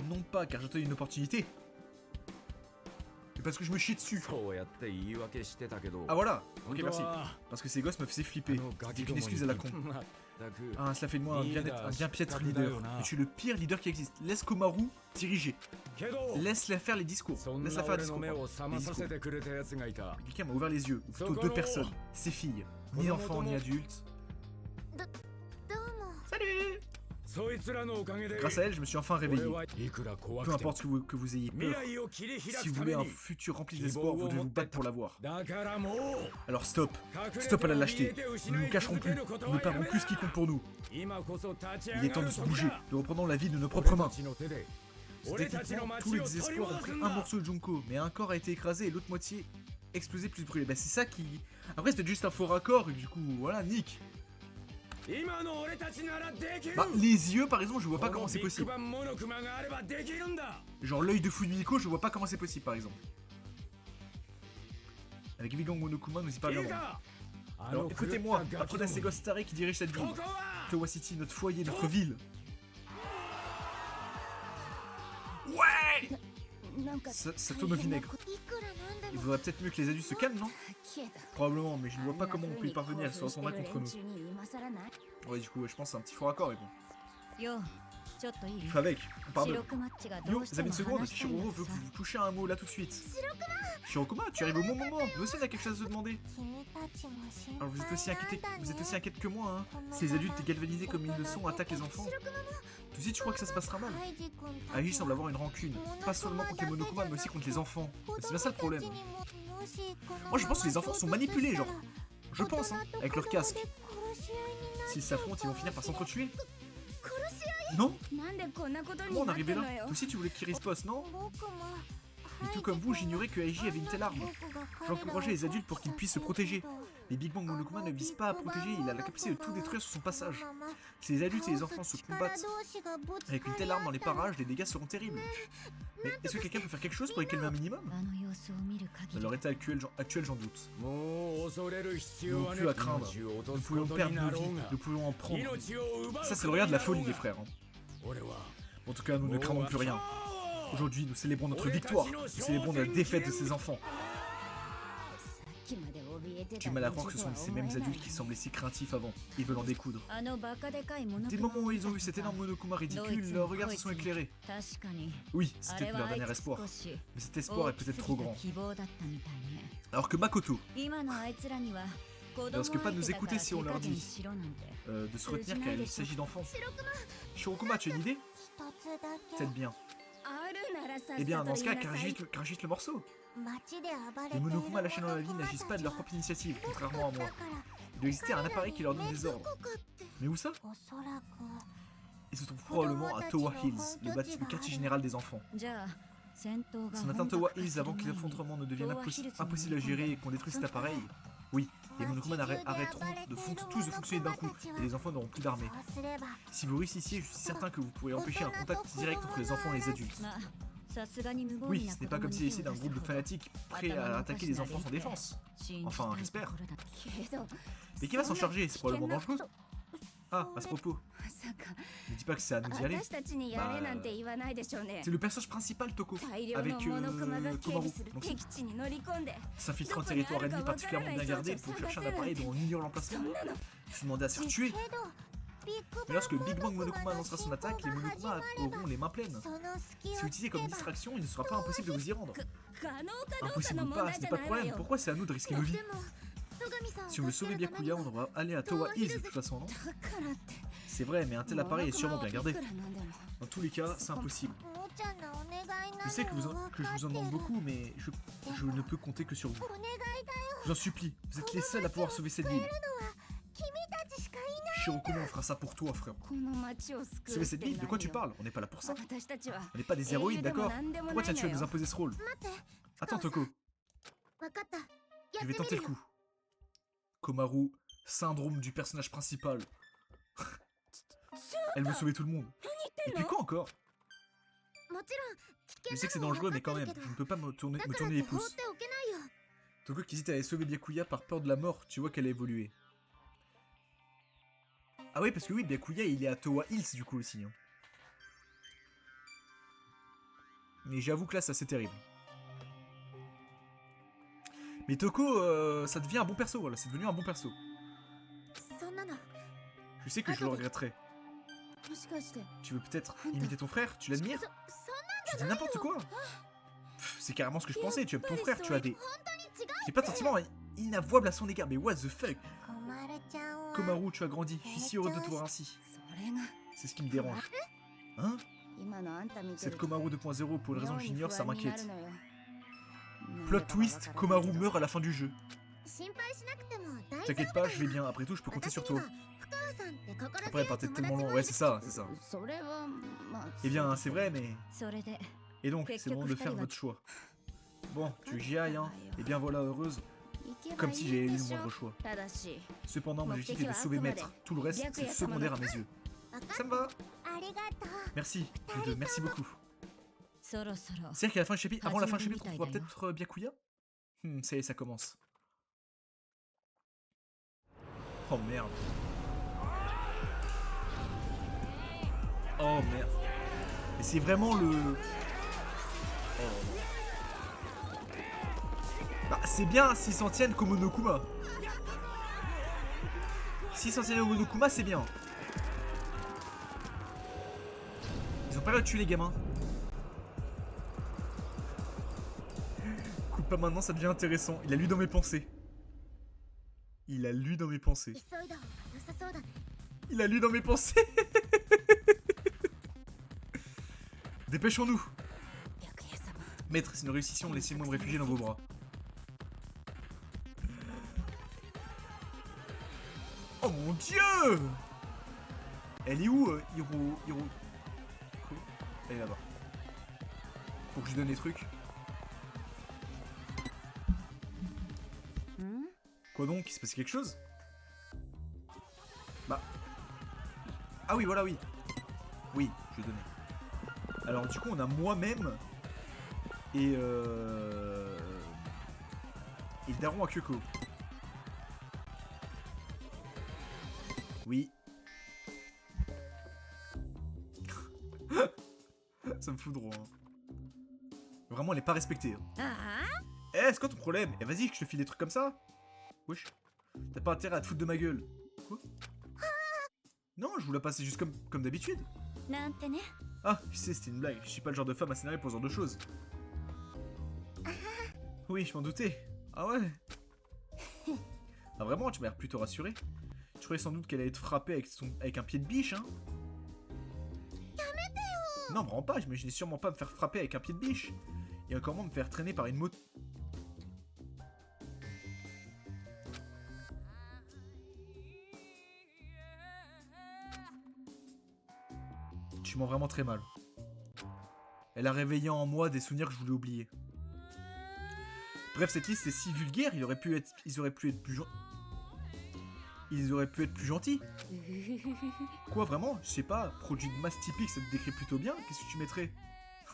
non pas car j'attends une opportunité, mais parce que je me chie え。 dessus. そうやって言い訳してたけど。 Ah voilà. 本 Ok, 当 merci. は Parce que ces gosses me faisaient あ flipper. のガ C'était キど une も excuse に à la con. まったく。 Ah, cela fait de moi un bien piètre Leader, leader. Mais je suis le pire leader qui existe. Laisse Komaru diriger. けど Laisse-la faire les discours. そん Laisse-la な faire les 俺の discours. 目 pardon. を覚まさせてくれたやつがいた。 Quelqu'un m'a ouvert les yeux. Ou plutôt 2 personnes. Ces filles. Ni enfants ni adultes. どうも Salut. そいつらのおかげで Grâce à elle, je me suis enfin 俺 réveillé. はいくら怖 Peu くても importe que vous ayez 未 peur. 来を切り開 Si く vous た voulez め un に futur rempli d'espoir, vous devez vous battre pour l'avoir. だからもう Alors stop. Stop à la lâcheté. Nous ne nous cacherons plus. Nous ne perdrons plus ce qui compte pour nous. 今こそ立ち Il 上 est temps が de る se 時 bouger. だ Nous reprenons la vie de nos 俺 propres た mains. ちの手で C'est 俺たちの techniquement tous 街 les を取り désespoirs ont 戻す pris ん un だ morceau de Junko, mais un corps a été écrasé et l'autre moitié explosé plus brûlé. Bah c'est ça qui... Après c'était juste un faux raccord et du coup voilà, nick. 今の俺たちならできる Bah les yeux par exemple je vois pas こ comment の c'est ビッグ possible. バンモノクマがあればできるんだ Genre l'œil de Fumiko je vois pas comment c'est possible par exemple. Avec Vigang Monokuma nous y いい parlerons. かあ Alors の狂っ écoutez-moi, たガ apprenez キ à ど ces も gosses tarés qui dirigent cette ville. ここは Towa City, notre foyer, notre ville. Ouais. なんか Ça tourne au vinaigre. いくらなんで Il も vaudrait peut-être mieux que les adultes se calment, non? 消えた Probablement, mais je ne vois pas あんな comment on 風 peut y に parvenir, elles se 興奮して retourneraient る contre 連 nous. 中に今更ない Ouais, du coup, ouais, je pense que c'est un petit faux raccord, mais bon. よちょっといい Il faut avec, on parle de... 白熊っちがど Yo, うし vous て avez も une seconde, 話したいんだ Shiroro って veut さ vous toucher un mot là tout de suite. Shirokuma, tu arrives au bon moment. Nous aussi on a quelque chose à te demander. 君たちも心 Alors vous êtes aussi 配 inquiétés, なんだ vous êtes aussi ね inquiète que moi, hein. Ces adultes galvanisés comme ils le sont attaquent les enfants. Tout de suite, je crois que ça se passera mal. ハイジ君たち Aiji semble avoir une rancune, pas seulement contre les Monokuma, mais aussi contre les enfants. C'est bien ça le problème. Moi, je pense que les enfants sont manipulés, genre. Je pense, hein, avec leur casque. S'ils s'affrontent, ils vont finir par s'entretuer. Non? なんでこんなこと Comment に on なって arrivait ん là? のよ Toi aussi, tu voulais qu'ils ripostent, non? 僕も Et tout comme vous, j'ignorais que Aiji avait une telle arme. J'encourageais les adultes pour qu'ils puissent se protéger. Mais Big Bang Monokuma ne vise pas à protéger, il a la capacité de tout détruire sur son passage. Si les adultes et les enfants se combattent avec une telle arme dans les parages, les dégâts seront terribles. Mais est-ce que quelqu'un peut faire quelque chose pour les calmer un minimum? あの様子を見る限 Dans り leur état actuel, j'en doute. もう恐れる必 Nous 要 n'avons はね plus à craindre. 命を落と Nous すこ pouvons と perdre に nos なろう vies, が nous pouvons en prendre. 命を奪う Ça, c'est le regard de la folie, les frères. Hein. 俺は En tout cas, nous ne craignons plus rien. Aujourd'hui, nous célébrons notre victoire. Nous célébrons la défaite de ces enfants. さっきまで怯えてた J'ai mal à croire que ce 連 sont 中とは ces mêmes 思えない adultes qui semblaient si craintifs avant. Ils veulent en découdre. あのバカでかいモノ Des クマ moments où ils ont vu cet énorme Monokuma ridicule, leurs regards se sont éclairés. 確かに Oui, あ c'était れ leur はあい dernier つ espoir. 少し Mais cet espoir est 大きす peut-être ぎ trop た grand. 希望だったみたいね Alors que Makoto, 今のあいつらには子 ne 供 risque pas de nous 相手だか écouter ら si on 手 leur 加減 dit しろなんて de se retenir car il s'agit d'enfants. Shirokuma, tu as une idée? 一つだけ Peut-être bien. あるならさっ Eh bien, さ dans と ce 言 cas, いなさい crache juste le morceau. 街で暴れて Les いる Monokuma lâchés dans la ville n'agissent pas de leur propre initiative, contrairement à moi. Il doit exister un appareil qui leur donne des ordres. Mais où ça? おそらく Il se trouve probablement à Towa Hills, le quartier général des enfants. じゃあ戦闘が Si on atteint 本 Towa 格化 Hills する avant que 前に l'affrontement ne devienne impossible à gérer et qu'on détruise cet appareil, oui, les Monokuma arrêteront tous de fonctionner d'un coup, et les enfants n'auront plus d'armée. そうすれば Si vous réussissiez, je suis certain que vous pourrez empêcher un contact direct entre les enfants et les adultes. まあさすがに無謀 Oui, な ce 子 n'est pas 供 comme に s'il 手 s'agissait を d'un 出す groupe de ほど fanatiques prêts à attaquer les enfants sans défense. 信じ Enfin, たい j'espère. ところだけど Mais qui va s'en charger? C'est probablement dangereux. そ Ah, à ce propos, まさか ne dis pas que c'est à nous d'y aller. 私たちにやれなんて言わないでしょうね C'est le personnage principal, Toko, 大量 avec のモノクマが警 Komaru. 備する Donc, 敵地に乗り込んで s'infiltre en territoire ennemi particulièrement bien gardé pour chercher un appareil dont on ignore そ l'emplacement. んなの Se demander à se faire tuer. Mais lorsque le Big Bang Monokuma lancera son attaque, les Monokuma auront les mains pleines. Si utilisé comme distraction, il ne sera pas impossible de vous y rendre. Impossible ou pas, ce n'est pas de problème. Pourquoi c'est à nous de risquer nos vies? Si on veut sauver Byakuya, on devra aller à Towa Hills de toute façon, non? C'est vrai, mais un tel appareil est sûrement bien gardé. Dans tous les cas, c'est impossible. Je sais que je vous en demande beaucoup, mais je ne peux compter que sur vous. J'en supplie, vous êtes les seuls à pouvoir sauver cette ville. Shirokuma, on fera ça pour toi, frère. Sauver cette ville? De quoi tu parles? On n'est pas là pour ça. On n'est pas des héroïnes, d'accord? Pourquoi tiens-tu à nous imposer ce rôle? Attends, Toko. Je vais tenter le coup. Komaru, syndrome du personnage principal. Elle veut sauver tout le monde. Et puis quoi encore? Je sais que c'est dangereux, mais quand même, je ne peux pas me tourner les pouces. Toko qui hésite à aller sauver Byakuya par peur de la mort, tu vois qu'elle a évolué. Ah oui, parce que oui, Byakuya il est à Towa Hills du coup aussi. Hein. Mais j'avoue que là, c'est assez terrible. Mais Toko, ça devient un bon perso, voilà, c'est devenu un bon perso. Je sais que je le regretterai. Tu veux peut-être imiter ton frère? Tu l'admires? Tu dis n'importe quoi. C'est carrément ce que je pensais, tu aimes ton frère, tu as des... J'ai pas de sentiments inavouables à son égard, mais what the fuck? Komaru, tu as grandi, je suis si heureux de te voir ainsi. C'est ce qui me dérange. Hein? Cette Komaru 2.0, pour une raison que j'ignore, ça m'inquiète. Plot twist, Komaru meurt à la fin du jeu. T'inquiète pas, je vais bien, après tout, je peux compter sur toi. Après, elle partait tellement loin, ouais, c'est ça, c'est ça. Eh bien, c'est vrai, mais... Et donc, c'est le moment de faire votre choix. Bon, tu veux que j'y aille, hein? Et bien voilà, heureuse. Comme si j'avais eu le moindre choix. Cependant, mon objectif est de sauver Maître. Tout le reste, c'est secondaire à mes yeux. Ça me va. Merci, vous deux, merci beaucoup. C'est-à-dire qu'à la fin du chapitre, avant la fin du chapitre, on voit peut-être Byakuya? Ça y est, ça commence. Oh merde. Oh merde. Mais c'est vraiment le... Oh. Bah c'est bien s'ils s'en tiennent qu'au Monokuma. S'ils s'en tiennent au Monokuma, c'est bien. Ils ont pas l'air de tuer les gamins. Coupe pas maintenant, ça devient intéressant. Il a lu dans mes pensées. Il a lu dans mes pensées. Il a lu dans mes pensées. Dépêchons-nous. Maître, si nous réussissions, laissez-moi me réfugier dans vos bras. Oh mon dieu! Elle est où, Hiro... Quoi? Elle est là-bas. Faut que je donne les trucs. Quoi donc? Il se passe quelque chose? Bah... Ah oui, voilà, oui. Oui, je vais donner. Alors du coup, on a moi-même... Et le daron à Kyoko. Oui. Ça me fout drôle. Hein. Vraiment, elle est pas respectée. Hein. Eh, c'est quoi ton problème? Eh, vas-y, que je te file des trucs comme ça. Wesh. T'as pas intérêt à te foutre de ma gueule. Quoi? Non, je voulais passer juste comme d'habitude. Ah, je sais, c'était une blague. Je suis pas le genre de femme à s'énerver pour ce genre de choses. Oui, je m'en doutais. Ah ouais. Ah vraiment, tu m'as l'air plutôt rassuré. Je croyais sans doute qu'elle allait être frappée avec un pied de biche, hein. Non, vraiment pas, j'imaginais sûrement pas me faire frapper avec un pied de biche. Et encore moins me faire traîner par une moto. Tu mens vraiment très mal. Elle a réveillé en moi des souvenirs que je voulais oublier. Bref, cette liste est si vulgaire, ils auraient pu être plus gentils. Quoi, vraiment? Je sais pas, produit de masse typique, ça te décrit plutôt bien. Qu'est-ce que tu mettrais?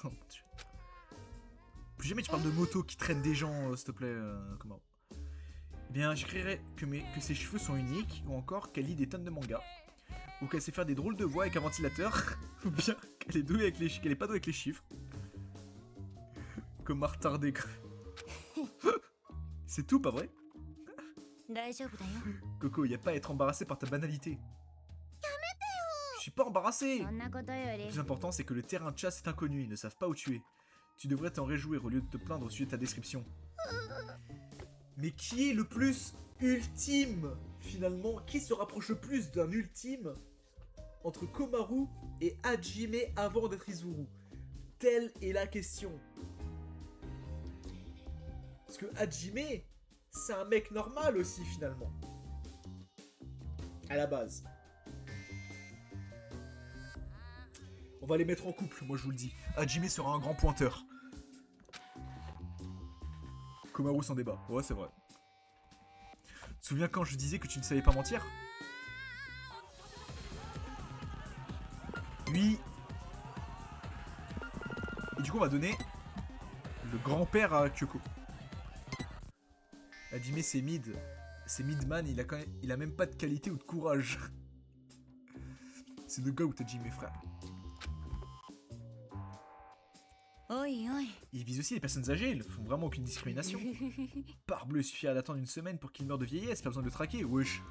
Oh mon dieu. Plus jamais tu parles de moto qui traîne des gens, s'il te plaît. Comment? Eh bien, j'écrirais que ses cheveux sont uniques, ou encore qu'elle lit des tonnes de mangas, ou qu'elle sait faire des drôles de voix avec un ventilateur, ou bien qu'elle est pas douée avec les chiffres. Comme un retardé. C'est tout, pas vrai? Coco, y a pas à être embarrassé par ta banalité. suis pas embarrassé. そんなことよ Le り plus important, c'est que le terrain de chasse est inconnu, ils ne savent pas où tu es. Tu devrais t'en réjouir au lieu de te plaindre au sujet de ta description. Mais qui est le plus ultime, finalement? Qui se rapproche le plus d'un ultime entre Komaru et Hajime avant d'être Izuru? Telle est la question. Parce que Hajime, c'est un mec normal aussi, finalement. À la base. On va les mettre en couple, moi je vous le dis. Hajime sera un grand pointeur. Komaru sans débat. Ouais, c'est vrai. Tu te souviens quand je disais que tu ne savais pas mentir? Oui. Et du coup, on va donner le grand-père à Kyoko. Hajime, c'est mid. C'est midman, il a même pas de qualité ou de courage. C'est de gars ou Hajime, frère. おいおい Ils visent aussi les personnes âgées, ils font vraiment aucune discrimination. Parbleu, il suffit d'attendre une semaine pour qu'il meure de vieillesse, pas besoin de le traquer, wesh.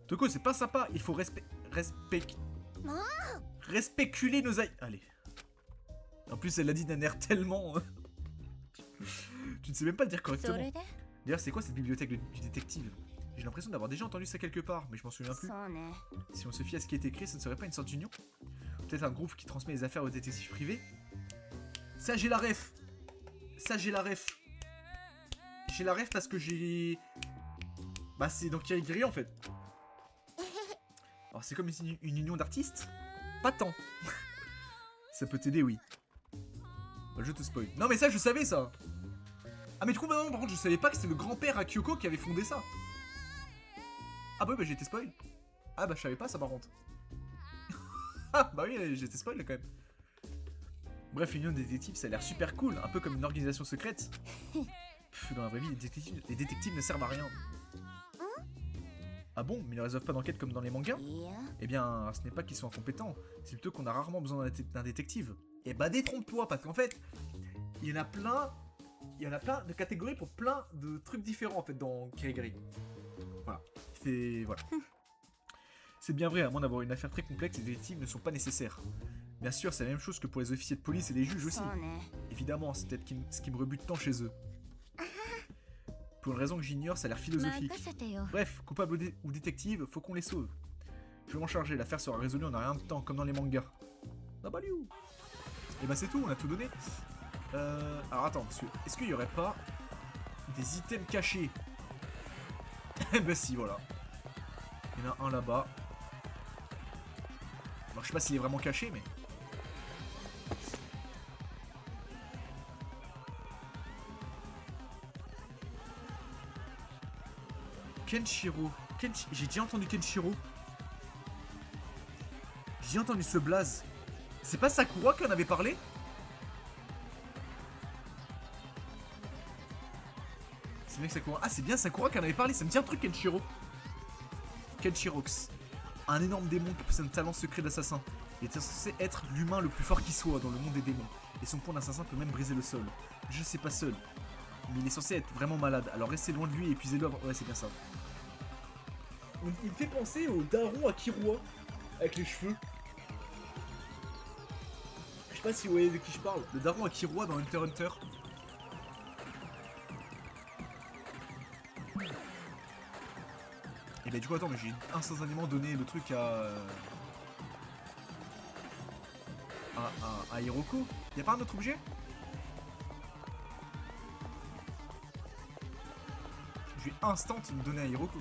Toko, c'est pas sympa, il faut respectuler nos aïeux. Allez. En plus, elle l'a dit d'un air tellement... tu ne sais même pas le dire そ correctement. れで D'ailleurs, c'est quoi cette bibliothèque du détective? J'ai l'impression d'avoir déjà entendu ça quelque part, mais je m'en souviens plus. そうね Si on se fie à ce qui est écrit, ça ne serait pas une sorte d'union? Peut-être un groupe qui transmet les affaires aux détectives privés? Ça, j'ai la ref! Ça, j'ai la ref! J'ai la ref parce que j'ai... Bah, c'est dans Kirigiri, en fait. Alors, c'est comme une union d'artistes? Pas tant. Ça peut t'aider, oui. Bah, je te spoil. Non, mais ça, je savais, ça! Ah, mais du coup, bah non, par contre, je savais pas que c'était le grand-père à Kyoko qui avait fondé ça. Ah bah oui, bah j'ai été spoil. Ah bah je savais pas ça par contre. Ah bah oui, j'ai été spoil là quand même. Bref, l'union des détectives, ça a l'air super cool, un peu comme une organisation secrète. Pff, dans la vraie vie, les détectives ne servent à rien. Ah bon, mais ils ne résolvent pas d'enquête comme dans les mangas? いや Eh bien, ce n'est pas qu'ils sont incompétents, c'est plutôt qu'on a rarement besoin d'un détective. Et bah détrompe-toi, parce qu'en fait, il y en a plein de catégories pour plein de trucs différents en fait dans Kirigiri. Voilà. Voilà. C'est bien vrai, à moins d'avoir une affaire très complexe, les détectives ne sont pas nécessaires. Bien sûr, c'est la même chose que pour les officiers de police et les juges aussi. そうね Évidemment, c'est peut-être ce qui me rebute tant chez eux. Pour une raison que j'ignore, ça a l'air philosophique. 任せてよ Bref, coupable ou détective, faut qu'on les sauve. Je vais m'en charger, l'affaire sera résolue en un rien de temps, comme dans les mangas. Ah bah liou. Et bah c'est tout, on a tout donné. Alors attends, monsieur, est-ce qu'il y aurait pas des items cachés? Eh bah si, voilà. Il y en a un là-bas. Alors je sais pas s'il est vraiment caché, mais... Kenshiro. J'ai déjà entendu Kenshiro. J'ai déjà entendu ce blaze. C'est pas Sakura qui en avait parlé? C'est bien Sakura. Ah, c'est bien Sakura qui en avait parlé. Ça me dit un truc, Kenshiro. Kenshirox. Un énorme démon qui possède un talent secret d'assassin. Il était censé être l'humain le plus fort qui soit dans le monde des démons. Et son point d'assassin peut même briser le sol. Je sais pas seul. Mais il est censé être vraiment malade. Alors restez loin de lui et épuisez-le avant... Ouais, c'est bien ça. Il me fait penser au daron à Kirua. Avec les cheveux. Je sais pas si vous voyez de qui je parle. Le daron à Kirua dans Hunter x Hunter. Et bah du coup attends, mais j'ai instantanément donné le truc à Hiroko. Y'a pas un autre objet? Je vais instant me donner à Hiroko.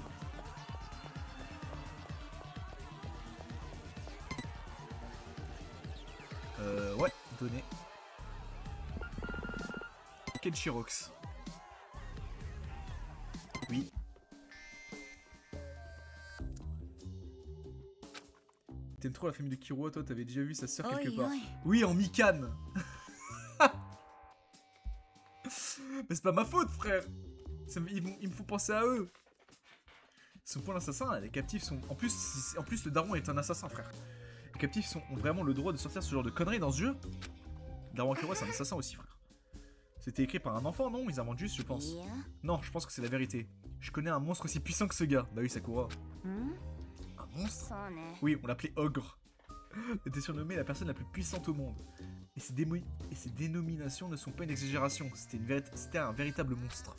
Ouais, donné. Kenshirox. Oui. T'aimes trop la famille de Kirua, toi, t'avais déjà vu sa sœur お quelque い part. おい Oui, en Mikan. Mais c'est pas ma faute, frère. Il me faut penser à eux. Son point d'assassin, les captifs sont... En plus, le daron est un assassin, frère. Les captifs ont vraiment le droit de sortir ce genre de conneries dans ce jeu. Daron Kirua, c'est un assassin aussi, frère. C'était écrit par un enfant, non? Ils inventent juste, je pense. いや Non, je pense que c'est la vérité. Je connais un monstre aussi puissant que ce gars. Bah oui, Sakura. ん Un monstre. そうね。 Oui, on l'appelait ogre. Était surnommé la personne la plus puissante au monde. Et ses dénominations ne sont pas une exagération. C'était un véritable monstre.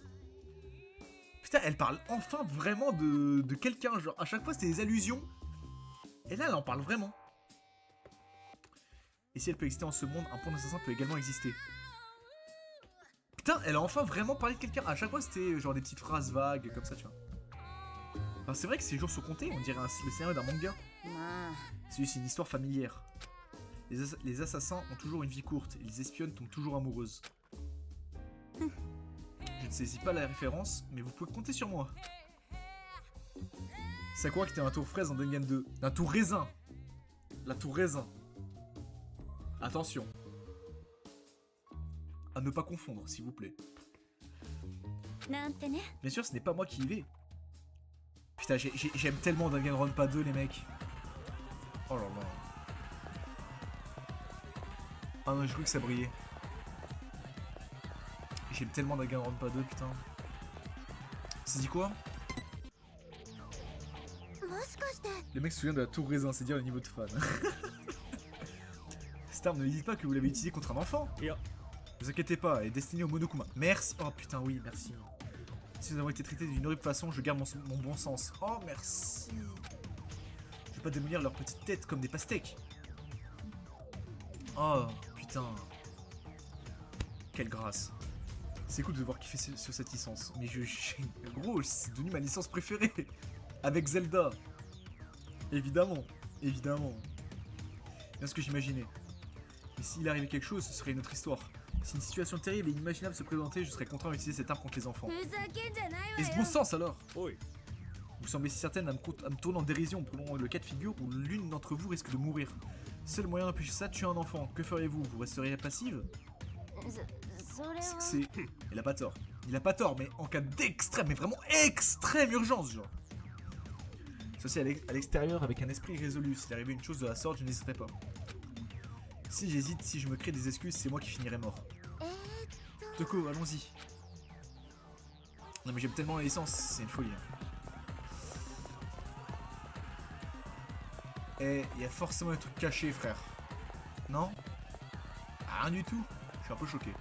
Putain, elle parle enfin vraiment de quelqu'un. Genre, à chaque fois, c'était des allusions. Et là, elle en parle vraiment. Et si elle peut exister en ce monde, un pont d'assassin peut également exister. Putain, elle a enfin vraiment parlé de quelqu'un. À chaque fois, c'était genre des petites phrases vagues, comme ça, tu vois. Alors, c'est vrai que ces jours sont comptés, on dirait le scénario d'un manga. まあ C'est une histoire familière. Les assassins ont toujours une vie courte, et les espionnes tombent toujours amoureuses. Je ne saisis pas la référence, mais vous pouvez compter sur moi. Sakura qui était un tour fraise en Dangan 2. Un tour raisin. La tour raisin. Attention. À ne pas confondre, s'il vous plaît. なんてね。 Bien sûr, ce n'est pas moi qui y vais. Putain, j'aime tellement Danganronpa 2, les mecs. Oh là là. Ah non, je crois que ça brillait. J'aime tellement Danganronpa 2, putain. Ça dit quoi? もしかして Les mecs se souviennent de la tour raisin, c'est dire le niveau de fan. Star, ne dites pas que vous l'avez utilisé contre un enfant. Yeah. Ne vous inquiétez pas, elle est destinée au Monokuma. Merci. Oh putain, oui, merci. Si nous avons été traités d'une horrible façon, je garde mon bon sens. Oh, merci. Je vais pas démolir leur petite tête comme des pastèques. Oh, putain. Quelle grâce. C'est cool de voir kiffer sur cette licence. Mais gros, c'est devenu ma licence préférée. Avec Zelda. Évidemment. Évidemment. Bien ce que j'imaginais. Mais s'il arrivait quelque chose, ce serait une autre histoire. Si une situation terrible et inimaginable se présentait, je serais contraint d'utiliser cette arme contre les enfants. ふざけんじゃないわ Et ce よ bon sens alors? おい Vous semblez si certaine à me tourner en dérision pour le cas de figure où l'une d'entre vous risque de mourir. Seul moyen d'empêcher ça, tuer un enfant. Que feriez-vous? Vous resteriez passive? それは C'est... Il a pas tort. Il a pas tort, mais en cas d'extrême, mais vraiment extrême urgence, genre. Ceci à l'extérieur avec un esprit résolu. S'il arrivait une chose de la sorte, je n'hésiterai pas. Si j'hésite, si je me crée des excuses, c'est moi qui finirai mort. Toko, allons-y. Non mais j'aime tellement l'essence, c'est une folie. Et il y a forcément un truc caché, frère. Non? Rien du tout. Je suis un peu choqué.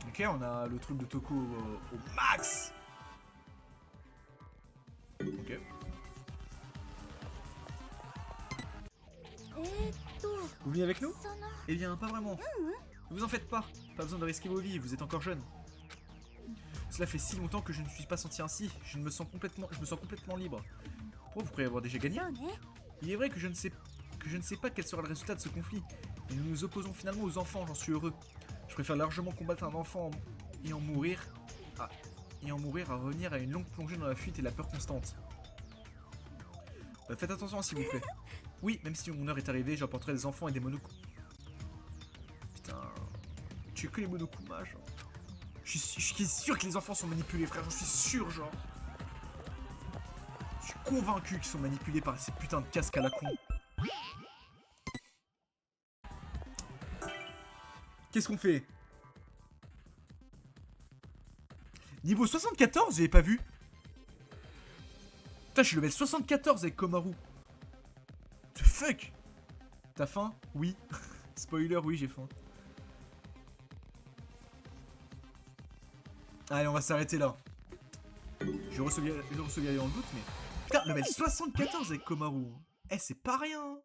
Ok, on a le truc de Toko au max. Ok. Vous venez avec nous? その Eh bien, pas vraiment. Ne vous en faites pas. Pas besoin de risquer vos vies, vous êtes encore jeune. Cela fait si longtemps que je ne me suis pas senti ainsi. Je me sens complètement libre. Pourquoi vous croyez avoir déjà gagné? そうね Il est vrai que je ne sais pas quel sera le résultat de ce conflit. Mais nous nous opposons finalement aux enfants, j'en suis heureux. Je préfère largement combattre un enfant et en mourir à revenir à une longue plongée dans la fuite et la peur constante. Faites attention s'il vous plaît. Oui, même si mon heure est arrivée, j'emporterai des enfants et des Monokuma. Putain, tu es que les Monokuma, genre. Je suis sûr que les enfants sont manipulés, frère, j'en suis sûr, genre. Je suis convaincu qu'ils sont manipulés par ces putains de casques à la con. Qu'est-ce qu'on fait? Niveau 74, j'avais pas vu. Putain, je suis level 74 avec Komaru. The fuck? T'as faim? Oui. Spoiler, oui, j'ai faim. Allez, on va s'arrêter là. Je recevais dans le doute, mais... Putain, level 74 avec Komaru. Eh, c'est pas rien.